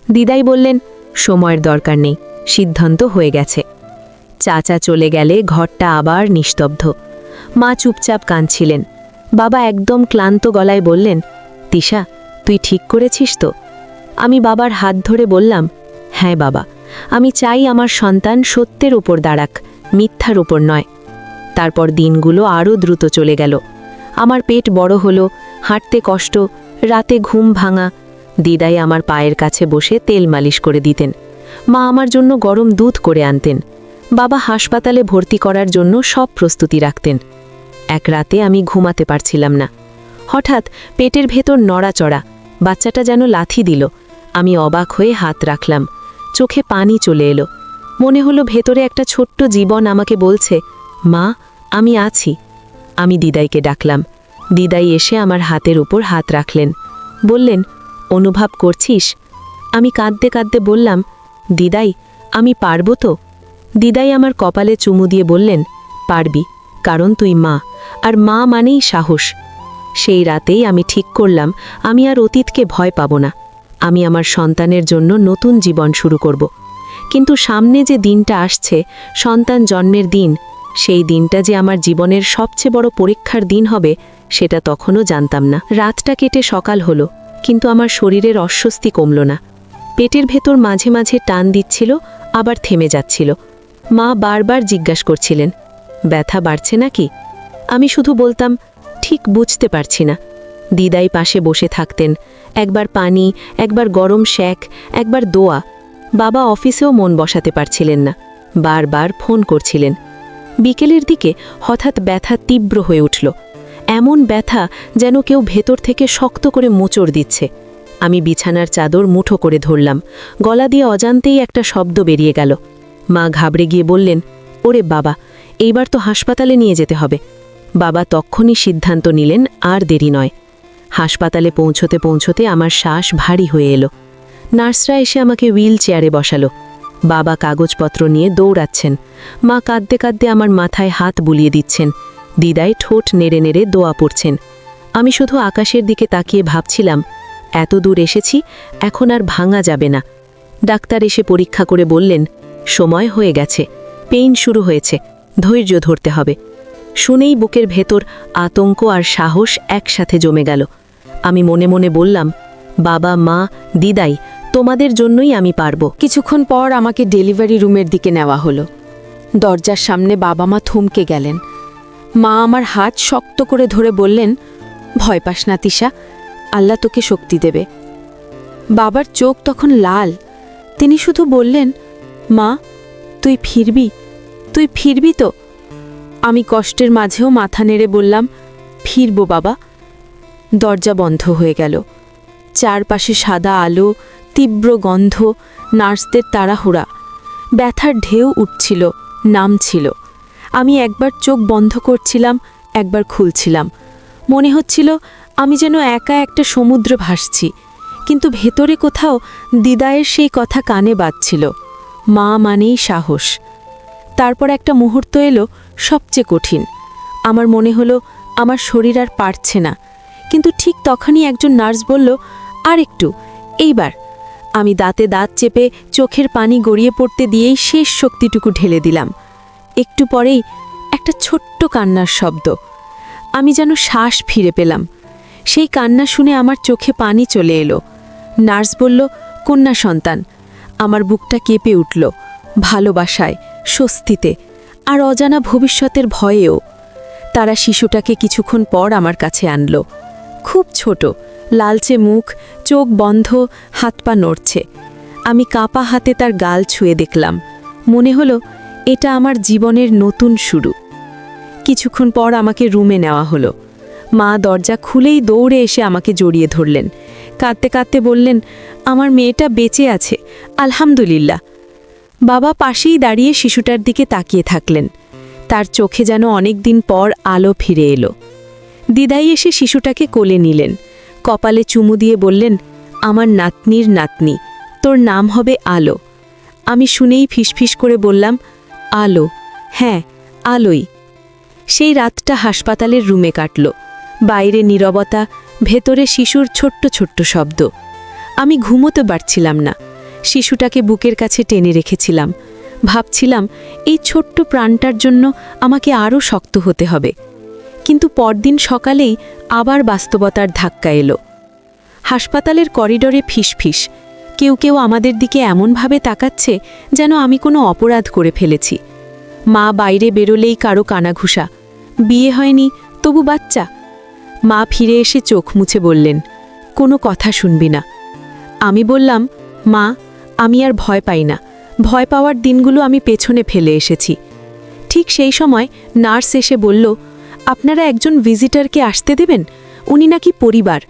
দিদাই বললেন, সময়ের দরকার নেই, সিদ্ধান্ত হয়ে গেছে। চাচা চলে গেলে ঘরটা আবার নিস্তব্ধ। মা চুপচাপ কাঁদছিলেন। বাবা একদম ক্লান্ত গলায় বললেন, তিশা, তুই ঠিক করেছিস তো? আমি বাবার হাত ধরে বললাম, হ্যাঁ বাবা, আমি চাই আমার সন্তান সত্যের উপর দাঁড়াক, মিথ্যার উপর নয়। তারপর দিনগুলো আরও দ্রুত চলে গেল। আমার পেট বড় হলো, হাঁটতে কষ্ট, রাতে ঘুম ভাঙা। দিদাই আমার পায়ের কাছে বসে তেল মালিশ করে দিতেন। মা আমার জন্য গরম দুধ করে আনতেন। বাবা হাসপাতালে ভর্তি করার জন্য সব প্রস্তুতি রাখতেন। এক রাতে আমি ঘুমাতে পারছিলাম না। হঠাৎ পেটের ভেতর নড়াচড়া, বাচ্চাটা যেন লাথি দিল। আমি অবাক হয়ে হাত রাখলাম, চোখে পানি চলে এলো। মনে হলো ভেতরে একটা ছোট্ট জীবন আমাকে বলছে, মা, আমি আছি। আমি দিদাইকে ডাকলাম। দিদাই এসে আমার হাতের উপর হাত রাখলেন, বললেন, অনুভব করছিস? আমি কাঁদতে কাঁদতে বললাম, দিদাই, আমি পারবো তো? দিদাই আমার কপালে চুমু দিয়ে বললেন, পারবি, কারণ তুই মা, আর মা মানেই সাহস। সেই রাতেই আমি ঠিক করলাম আমি আর অতীতকে ভয় পাব না। আমি আমার সন্তানের জন্য নতুন জীবন শুরু করব। কিন্তু সামনে যে দিনটা আসছে, সন্তান জন্মের দিন, সেই দিনটা যে আমার জীবনের সবচেয়ে বড় পরীক্ষার দিন হবে, সেটা তখনও জানতাম না। রাতটা কেটে সকাল হলো, কিন্তু আমার শরীরের অস্বস্তি কমল না। পেটের ভেতর মাঝে মাঝে টান দিচ্ছিল, আবার থেমে যাচ্ছিল। মা বারবার জিজ্ঞাসা করছিলেন, ব্যথা বাড়ছে নাকি? আমি শুধু বলতাম, ঠিক বুঝতে পারছি না। দিদাই পাশে বসে থাকতেন, একবার পানি, একবার গরম শ্যাক, একবার দোয়া। বাবা অফিসেও মন বসাতে পারছিলেন না, বারবার ফোন করছিলেন। বিকেলের দিকে হঠাৎ ব্যথা তীব্র হয়ে উঠল, এমন ব্যথা যেন কেউ ভেতর থেকে শক্ত করে মোচড় দিচ্ছে। আমি বিছানার চাদর মুঠো করে ধরলাম, গলা দিয়ে অজান্তেই একটা শব্দ বেরিয়ে গেল। মা ঘাবড়ে গিয়ে বললেন, ওরে বাবা, এইবার তো হাসপাতালে নিয়ে যেতে হবে। বাবা তক্ষুনি সিদ্ধান্ত নিলেন আর দেরি নয়। হাসপাতালে পৌঁছতে পৌঁছতে আমার শ্বাস ভারী হয়ে এলো। নার্সরা এসে আমাকে হুইল চেয়ারে বসালো। বাবা কাগজপত্র নিয়ে দৌড়াচ্ছেন, মা কাঁদতে কাঁদতে আমার মাথায় হাত বুলিয়ে দিচ্ছেন, দিদাই ঠোঁট নেড়ে নেড়ে দোয়া পড়ছেন। আমি শুধু আকাশের দিকে তাকিয়ে ভাবছিলাম, এত দূর এসেছি, এখন আর ভাঙা যাবে না। ডাক্তার এসে পরীক্ষা করে বললেন, সময় হয়ে গেছে, পেইন শুরু হয়েছে, ধৈর্য ধরতে হবে। শুনেই বুকের ভেতর আতঙ্ক আর সাহস একসাথে জমে গেল। আমি মনে মনে বললাম, বাবা, মা, দিদাই, তোমাদের জন্যই আমি পারব। কিছুক্ষণ পর আমাকে ডেলিভারি রুমের দিকে নেওয়া হলো। দরজার সামনে বাবা মা থমকে গেলেন। মা আমার হাত শক্ত করে ধরে বললেন, ভয় পাস না তিশা, আল্লাহ তোকে শক্তি দেবে। বাবার চোখ তখন লাল। তিনি শুধু বললেন, মা, তুই ফিরবি তো? আমি কষ্টের মাঝেও মাথা নেড়ে বললাম, ফিরব বাবা। দরজা বন্ধ হয়ে গেল। চারপাশে সাদা আলো, তীব্র গন্ধ, নার্সদের তাড়াহুড়া। ব্যথার ঢেউ উঠছিল, নামছিল। আমি একবার চোখ বন্ধ করছিলাম, একবার খুলছিলাম। মনে হচ্ছিল আমি যেন একা একটা সমুদ্র ভাসছি, কিন্তু ভেতরে কোথাও দিদায়ের সেই কথা কানে বাজছিল, মা মানেই সাহস। তারপর একটা মুহূর্ত এলো সবচেয়ে কঠিন। আমার মনে হলো আমার শরীর আর পারছে না, কিন্তু ঠিক তখনই একজন নার্স বলল, আর একটু, এইবার। আমি দাঁতে দাঁত চেপে চোখের পানি গড়িয়ে পড়তে দিয়েই শেষ শক্তিটুকু ঢেলে দিলাম। একটু পরেই একটা ছোট্ট কান্নার শব্দ। আমি যেন শ্বাস ফিরে পেলাম। সেই কান্না শুনে আমার চোখে পানি চলে এলো। নার্স বলল, কন্যা সন্তান। আমার বুকটা কেঁপে উঠল, ভালোবাসায়, স্বস্তিতে, আর অজানা ভবিষ্যতের ভয়েও। তারা শিশুটাকে কিছুক্ষণ পর আমার কাছে আনলো। খুব ছোট, লালচে মুখ, চোখ বন্ধ, হাত পা নড়ছে। আমি কাঁপা হাতে তার গাল ছুঁয়ে দেখলাম। মনে হলো এটা আমার জীবনের নতুন শুরু। কিছুক্ষণ পর আমাকে রুমে নেওয়া হলো। মা দরজা খুলেই দৌড়ে এসে আমাকে জড়িয়ে ধরলেন। কাঁদতে কাঁদতে বললেন, আমার মেয়েটা বেঁচে আছে, আলহামদুলিল্লাহ। বাবা পাশেই দাঁড়িয়ে শিশুটার দিকে তাকিয়ে থাকলেন। তার চোখে যেন অনেক দিন পর আলো ফিরে এলো। দিদাই এসে শিশুটাকে কোলে নিলেন, কপালে চুমু দিয়ে বললেন, আমার নাতনির নাতনি, তোর নাম হবে আলো। আমি শুনেই ফিসফিস করে বললাম, আলো? হ্যাঁ, আলোই। সেই রাতটা হাসপাতালের রুমে কাটল। বাইরে নীরবতা, ভেতরে শিশুর ছোট্ট ছোট্ট শব্দ। আমি ঘুমোতে পারছিলাম না। শিশুটাকে বুকের কাছে টেনে রেখেছিলাম। ভাবছিলাম, এই ছোট্ট প্রাণটার জন্য আমাকে আরও শক্ত হতে হবে। কিন্তু পরদিন সকালেই আবার বাস্তবতার ধাক্কা এলো। হাসপাতালের করিডোরে ফিসফিস। কেউ কেউ আমাদের দিকে এমনভাবে তাকাচ্ছে যেন আমি কোনো অপরাধ করে ফেলেছি। মা বাইরে বেরোলেই কারো কানাঘুষা। বিয়ে হয়নি, তবু বাচ্চা। মা ফিরে এসে চোখ মুছে বললেন, কোনো কথা শুনবি না। আমি বললাম, মা, আমি আর ভয় পাই না। ভয় পাওয়ার দিনগুলো আমি পেছনে ফেলে এসেছি। ঠিক সেই সময় নার্স এসে বলল, আপনারা একজন ভিজিটরকে আসতে দেবেন, উনি নাকি পরিবার।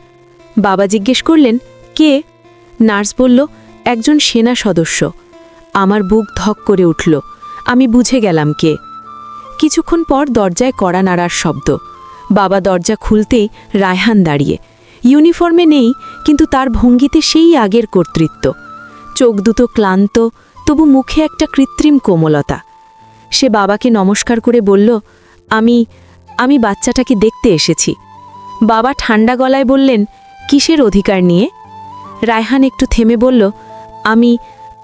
বাবা জিজ্ঞেস করলেন, কে? নার্স বলল, একজন সেনা সদস্য। আমার বুক ধক করে উঠল। আমি বুঝে গেলাম কে। কিছুক্ষণ পর দরজায় কড়া নাড়ার শব্দ। বাবা দরজা খুলতেই রায়হান দাঁড়িয়ে। ইউনিফর্মে নেই, কিন্তু তার ভঙ্গিতে সেই আগের কর্তৃত্ব। চোখ দুটো ক্লান্ত, তবু মুখে একটা কৃত্রিম কোমলতা। সে বাবাকে নমস্কার করে বলল, আমি বাচ্চাটাকে দেখতে এসেছি। বাবা ঠান্ডা গলায় বললেন, কিসের অধিকার নিয়ে? রায়হান একটু থেমে বলল,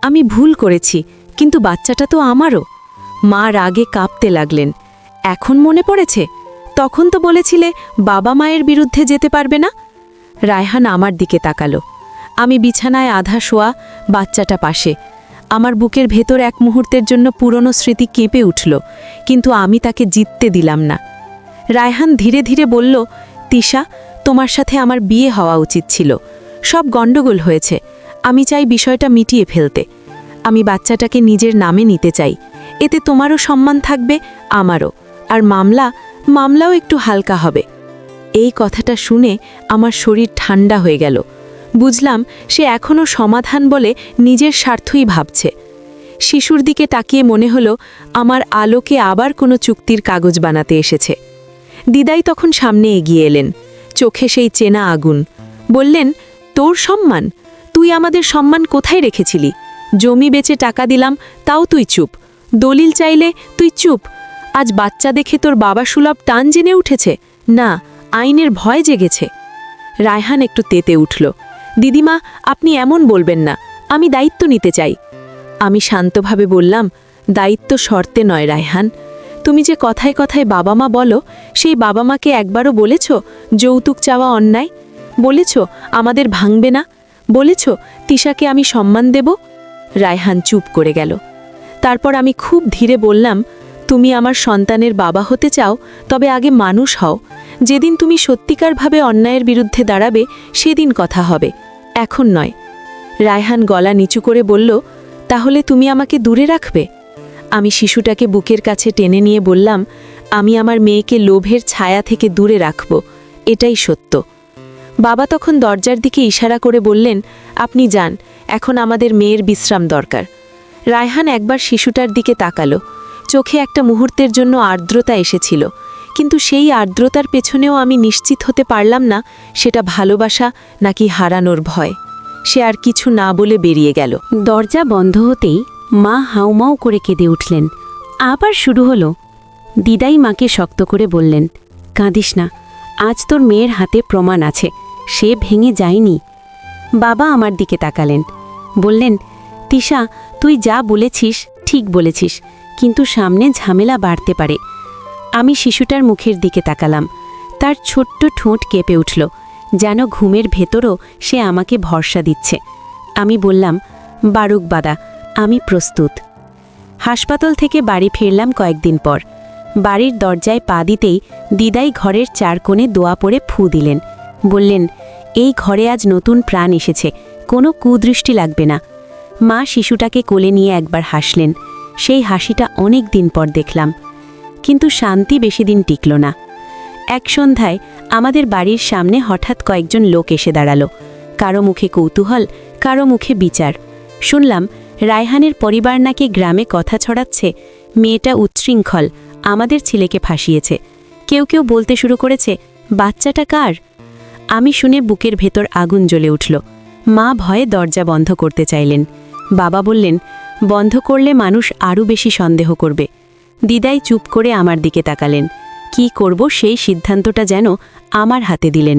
আমি ভুল করেছি, কিন্তু বাচ্চাটা তো আমারও। মা রাগে কাঁপতে লাগলেন। এখন মনে পড়েছে? তখন তো বলেছিলে বাবা মায়ের বিরুদ্ধে যেতে পারবে না। রায়হান আমার দিকে তাকালো। আমি বিছানায় আধা শোয়া, বাচ্চাটা পাশে। আমার বুকের ভেতর এক মুহূর্তের জন্য পুরনো স্মৃতি কেঁপে উঠল, কিন্তু আমি তাকে জিততে দিলাম না। রায়হান ধীরে ধীরে বলল, তিশা, তোমার সাথে আমার বিয়ে হওয়া উচিত ছিল। সব গণ্ডগোল হয়েছে। আমি চাই বিষয়টা মিটিয়ে ফেলতে। আমি বাচ্চাটাকে নিজের নামে নিতে চাই। এতে তোমারও সম্মান থাকবে, আমারও। আর মামলাও একটু হালকা হবে। এই কথাটা শুনে আমার শরীর ঠান্ডা হয়ে গেল। বুঝলাম সে এখনও সমাধান বলে নিজের স্বার্থই ভাবছে। শিশুর দিকে তাকিয়ে মনে হলো আমার আলোকে আবার কোনো চুক্তির কাগজ বানাতে এসেছে। দিদাই তখন সামনে এগিয়ে এলেন, চোখে সেই চেনা আগুন। বললেন, তোর সম্মান? তুই আমাদের সম্মান কোথায় রেখেছিলি? জমি বেচে টাকা দিলাম, তাও তুই চুপ। দলিল চাইলে তুই চুপ। আজ বাচ্চা দেখে তোর বাবা সুলভ টান জেনে উঠেছে? না, আইনের ভয় জেগেছে। রায়হান একটু তেতে উঠল। দিদিমা, আপনি এমন বলবেন না, আমি দায়িত্ব নিতে চাই। আমি শান্তভাবে বললাম, দায়িত্ব শর্তে নয় রায়হান। তুমি যে কথায় কথায় বাবা মা বলো, সেই বাবা মাকে একবারও বলেছ যৌতুক চাওয়া অন্যায়? বলেছ আমাদের ভাঙবে না? বলেছ তিশাকে আমি সম্মান দেব? রায়হান চুপ করে গেল। তারপর আমি খুব ধীরে বললাম, তুমি আমার সন্তানের বাবা হতে চাও, তবে আগে মানুষ হও। যেদিন তুমি সত্যিকারভাবে অন্যায়ের বিরুদ্ধে দাঁড়াবে, সেদিন কথা হবে, এখন নয়। রায়হান গলা নিচু করে বলল, তাহলে তুমি আমাকে দূরে রাখবে? আমি শিশুটাকে বুকের কাছে টেনে নিয়ে বললাম, আমি আমার মেয়েকে লোভের ছায়া থেকে দূরে রাখব, এটাই সত্য। বাবা তখন দরজার দিকে ইশারা করে বললেন, আপনি যান, এখন আমাদের মেয়ের বিশ্রাম দরকার। রায়হান একবার শিশুটার দিকে তাকালো। চোখে একটা মুহূর্তের জন্য আর্দ্রতা এসেছিল, কিন্তু সেই আর্দ্রতার পেছনেও আমি নিশ্চিত হতে পারলাম না সেটা ভালোবাসা নাকি হারানোর ভয়। সে আর কিছু না বলে বেরিয়ে গেল। দরজা বন্ধ হতেই মা হাউমাউ করে কেঁদে উঠলেন। আবার শুরু হলো। দিদাই মাকে শক্ত করে বললেন, কাঁদিস না, আজ তোর মেয়ের হাতে প্রমাণ আছে, সে ভেঙে যায়নি। বাবা আমার দিকে তাকালেন, বললেন, তিশা, তুই যা বলেছিস ঠিক বলেছিস, কিন্তু সামনে ঝামেলা বাড়তে পারে। আমি শিশুটার মুখের দিকে তাকালাম। তার ছোট্ট ঠোঁট কেঁপে উঠল, যেন ঘুমের ভেতরও সে আমাকে ভরসা দিচ্ছে। আমি বললাম, বারুক বাদা, আমি প্রস্তুত। হাসপাতাল থেকে বাড়ি ফিরলাম কয়েকদিন পর। বাড়ির দরজায় পা দিতেই দিদাই ঘরের চার কোণে দোয়া পড়ে ফু দিলেন। বললেন, এই ঘরে আজ নতুন প্রাণ এসেছে, কোনো কুদৃষ্টি লাগবে না। মা শিশুটাকে কোলে নিয়ে একবার হাসলেন। সেই হাসিটা অনেক দিন পর দেখলাম, কিন্তু শান্তি বেশি দিন টিকল না। এক সন্ধ্যায় আমাদের বাড়ির সামনে হঠাৎ কয়েকজন লোক এসে দাঁড়ালো। কারো মুখে কৌতূহল, কারো মুখে বিচার। শুনলাম রায়হানের পরিবার নাকি গ্রামে কথা ছড়াচ্ছে, মেয়েটা উচ্ছৃঙ্খল, আমাদের ছেলেকে ফাঁসিয়েছে। কেউ কেউ বলতে শুরু করেছে, বাচ্চাটা কার? আমি শুনে বুকের ভেতর আগুন জ্বলে উঠল। মা ভয়ে দরজা বন্ধ করতে চাইলেন। বাবা বললেন, বন্ধ করলে মানুষ আরও বেশি সন্দেহ করবে। দিদাই চুপ করে আমার দিকে তাকালেন। কি করব সেই সিদ্ধান্তটা যেন আমার হাতে দিলেন।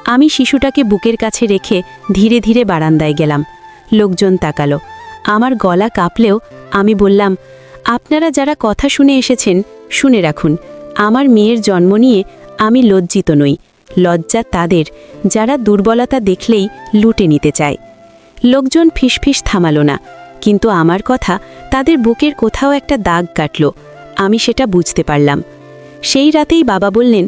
আমি শিশুটাকে বুকের কাছে রেখে ধীরে ধীরে বারান্দায় গেলাম। লোকজন তাকালো। আমার গলা কাঁপলেও আমি বললাম, আপনারা যারা কথা শুনে এসেছেন, শুনে রাখুন, আমার মেয়ের জন্ম নিয়ে আমি লজ্জিত নই। লজ্জা তাদের যারা দুর্বলতা দেখলেই লুটে নিতে চায়। লোকজন ফিসফিস থামালো না, কিন্তু আমার কথা তাদের বুকের কোথাও একটা দাগ কাটল। আমি সেটা বুঝতে পারলাম। সেই রাতেই বাবা বললেন,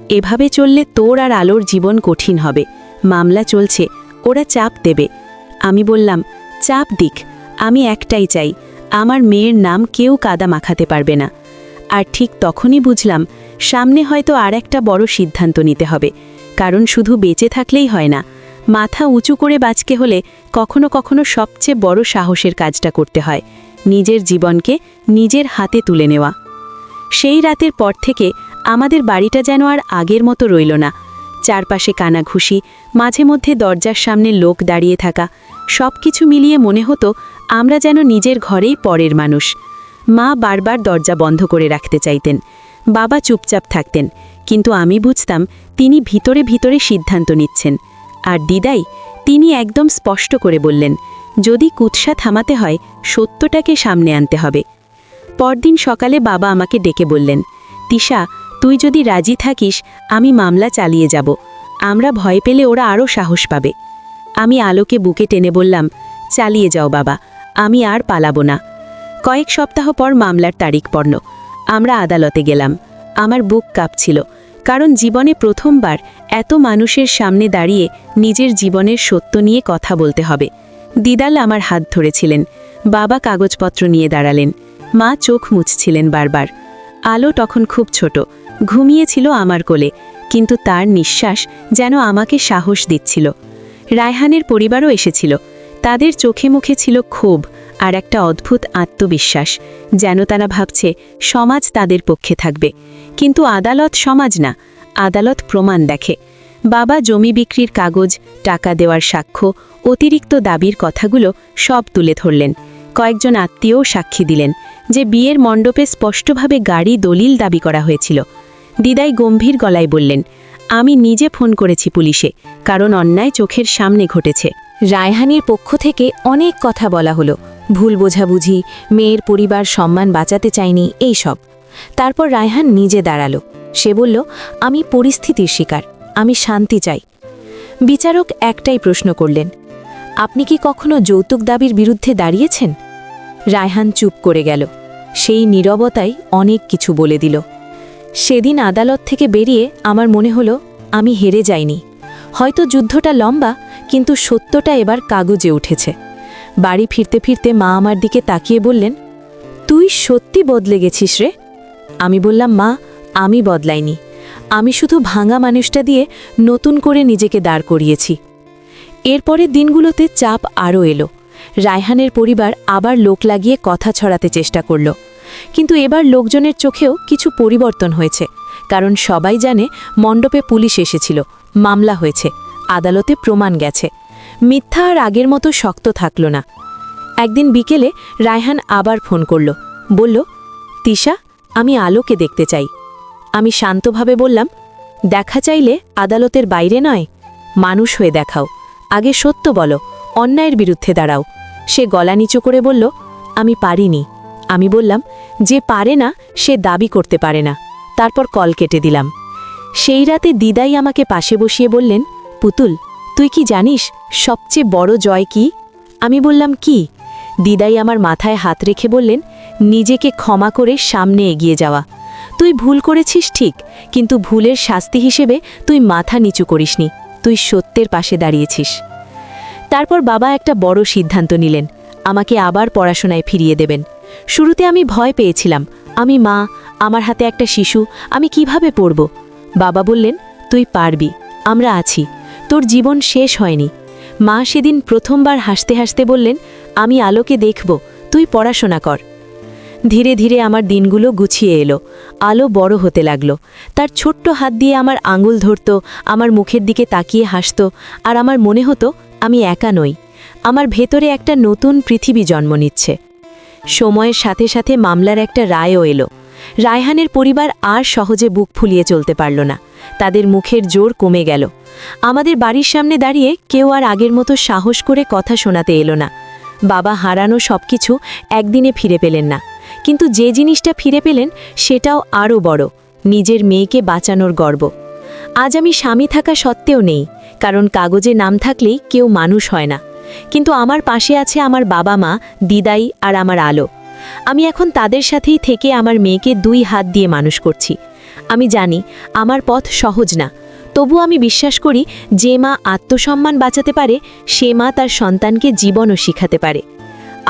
এভাবে চললে তোর আর আলোর জীবন কঠিন হবে। মামলা চলছে, ওরা চাপ দেবে। আমি বললাম, চাপ দিক, আমি একটাই চাই, আমার মেয়ের নাম কেউ কাদা মাখাতে পারবে না। আর ঠিক তখনই বুঝলাম সামনে হয়তো আর একটা বড় সিদ্ধান্ত নিতে হবে, কারণ শুধু বেঁচে থাকলেই হয় না, মাথা উঁচু করে বাঁচতে হলে কখনো কখনো সবচেয়ে বড় সাহসের কাজটা করতে হয়, নিজের জীবনকে নিজের হাতে তুলে নেওয়া। সেই রাতের পর থেকে আমাদের বাড়িটা যেন আর আগের মতো রইল না। চারপাশে কানাঘুষি, মাঝে মধ্যে দরজার সামনে লোক দাঁড়িয়ে থাকা, সব কিছু মিলিয়ে মনে হতো আমরা যেন নিজের ঘরেই পরের মানুষ। মা বারবার দরজা বন্ধ করে রাখতে চাইতেন, বাবা চুপচাপ থাকতেন, কিন্তু আমি বুঝতাম তিনি ভিতরে ভিতরে সিদ্ধান্ত নিচ্ছেন। আর দিদাই, তিনি একদম স্পষ্ট করে বললেন, যদি কুৎসা থামাতে হয়, সত্যটাকে সামনে আনতে হবে। পরদিন সকালে বাবা আমাকে ডেকে বললেন, তিশা, তুই যদি রাজি থাকিস আমি মামলা চালিয়ে যাব, আমরা ভয় পেলে ওরা আরও সাহস পাবে। আমি আলোকে বুকে টেনে বললাম, চালিয়ে যাও বাবা, আমি আর পালাবো না। কয়েক সপ্তাহ পর মামলার তারিখ পড়ল। আমরা আদালতে গেলাম। আমার বুক কাঁপছিল, কারণ জীবনে প্রথমবার এত মানুষের সামনে দাঁড়িয়ে নিজের জীবনের সত্য নিয়ে কথা বলতে হবে। দিদাল আমার হাত ধরেছিলেন, বাবা কাগজপত্র নিয়ে দাঁড়ালেন, মা চোখ মুছছিলেন বারবার। আলো তখন খুব ছোট, ঘুমিয়েছিল আমার কোলে, কিন্তু তার নিঃশ্বাস যেন আমাকে সাহস দিচ্ছিল। রায়হানের পরিবারও এসেছিল, তাদের চোখে মুখে ছিল ক্ষোভ আর একটা অদ্ভুত আত্মবিশ্বাস, যেন তারা ভাবছে সমাজ তাদের পক্ষে থাকবে। কিন্তু আদালত সমাজ না, আদালত প্রমাণ দেখে। বাবা জমি বিক্রির কাগজ, টাকা দেওয়ার সাক্ষ্য, অতিরিক্ত দাবির কথাগুলো সব তুলে ধরলেন। কয়েকজন আত্মীয়ও সাক্ষী দিলেন যে বিয়ের মণ্ডপে স্পষ্টভাবে গাড়ি দলিল দাবি করা হয়েছিল। দিদাই গম্ভীর গলায় বললেন, আমি নিজে ফোন করেছি পুলিশে, কারণ অন্যায় চোখের সামনে ঘটেছে। রায়হানের পক্ষ থেকে অনেক কথা বলা হলো, ভুল বোঝাবুঝি, মেয়ের পরিবার সম্মান বাঁচাতে চায়নি, এই সব। তারপর রায়হান নিজে দাঁড়ালো। সে বলল, আমি পরিস্থিতির শিকার, আমি শান্তি চাই। বিচারক একটাই প্রশ্ন করলেন, আপনি কি কখনো যৌতুক দাবির বিরুদ্ধে দাঁড়িয়েছেন? রায়হান চুপ করে গেল। সেই নীরবতাই অনেক কিছু বলে দিল। সেদিন আদালত থেকে বেরিয়ে আমার মনে হলো আমি হেরে যাইনি। হয়তো যুদ্ধটা লম্বা, কিন্তু সত্যটা এবার কাগজে উঠেছে। বাড়ি ফিরতে ফিরতে মা আমার দিকে তাকিয়ে বললেন, তুই সত্যি বদলে গেছিস রে। আমি বললাম, মা, আমি বদলাইনি, আমি শুধু ভাঙা মানুষটা দিয়ে নতুন করে নিজেকে দাঁড় করিয়েছি। এরপরের দিনগুলোতে চাপ আরও এলো। রায়হানের পরিবার আবার লোক লাগিয়ে কথা ছড়াতে চেষ্টা করল, কিন্তু এবার লোকজনের চোখেও কিছু পরিবর্তন হয়েছে। কারণ সবাই জানে মণ্ডপে পুলিশ এসেছিল, মামলা হয়েছে, আদালতে প্রমাণ গেছে। মিথ্যা আর আগের মতো শক্ত থাকল না। একদিন বিকেলে রায়হান আবার ফোন করল, বলল, তিশা, আমি আলোকে দেখতে চাই। আমি শান্তভাবে বললাম, দেখা চাইলে আদালতের বাইরে নয়, মানুষ হয়ে দেখাও, আগে সত্য বলো, অন্যায়ের বিরুদ্ধে দাঁড়াও। সে গলা নিচু করে বলল, আমি পারিনি। আমি বললাম, যে পারে না সে দাবি করতে পারে না। তারপর কল কেটে দিলাম। সেই রাতে দিদাই আমাকে পাশে বসিয়ে বললেন, পুতুল, তুই কি জানিস সবচেয়ে বড় জয় কি? আমি বললাম, কি? দিদাই আমার মাথায় হাত রেখে বললেন, নিজেকে ক্ষমা করে সামনে এগিয়ে যাওয়া। তুই ভুল করেছিস ঠিক, কিন্তু ভুলের শাস্তি হিসেবে তুই মাথা নিচু করিসনি, তুই সত্যের পাশে দাঁড়িয়েছিস। তারপর বাবা একটা বড় সিদ্ধান্ত নিলেন, আমাকে আবার পড়াশোনায় ফিরিয়ে দেবেন। শুরুতে আমি ভয় পেয়েছিলাম, আমি মা, আমার হাতে একটা শিশু, আমি কিভাবে পড়ব? বাবা বললেন, তুই পারবি, আমরা আছি, তোর জীবন শেষ হয়নি। মা সেদিন প্রথমবার হাসতে হাসতে বললেন, আমি আলোকে দেখব, তুই পড়াশোনা কর। ধীরে ধীরে আমার দিনগুলো গুছিয়ে এলো। আলো বড় হতে লাগলো। তার ছোট্ট হাত দিয়ে আমার আঙুল ধরত, আমার মুখের দিকে তাকিয়ে হাসত, আর আমার মনে হতো আমি একা নই, আমার ভেতরে একটা নতুন পৃথিবী জন্ম নিচ্ছে। সময়ের সাথে সাথে মামলার একটা রায়ও এলো। রায়হানের পরিবার আর সহজে বুক ফুলিয়ে চলতে পারল না, তাদের মুখের জোর কমে গেল। আমাদের বাড়ির সামনে দাঁড়িয়ে কেউ আর আগের মতো সাহস করে কথা শোনাতে এলো না। বাবা হারানো সবকিছু একদিনে ফিরে পেলেন না, কিন্তু যে জিনিসটা ফিরে পেলেন সেটাও আরও বড়, নিজের মেয়েকে বাঁচানোর গর্ব। আজ আমি স্বামী থাকা সত্ত্বেও নেই, কারণ কাগজে নাম থাকলেই কেউ মানুষ হয় না। কিন্তু আমার পাশে আছে আমার বাবা মা, দিদাই আর আমার আলো। আমি এখন তাদের সাথেই থেকে আমার মেয়েকে 2 হাত দিয়ে মানুষ করছি। আমি জানি আমার পথ সহজ না, তবু আমি বিশ্বাস করি যে মা আত্মসম্মান বাঁচাতে পারে, সে মা তার সন্তানকে জীবনও শিখাতে পারে।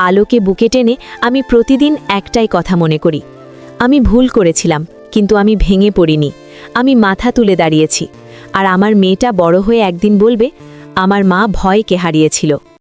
আলোকে বুকে টেনে আমি প্রতিদিন একটাই কথা মনে করি, আমি ভুল করেছিলাম, কিন্তু আমি ভেঙে পড়িনি, আমি মাথা তুলে দাঁড়িয়েছি। আর আমার মেয়েটা বড় হয়ে একদিন বলবে, আমার মা ভয়কে হারিয়েছিল।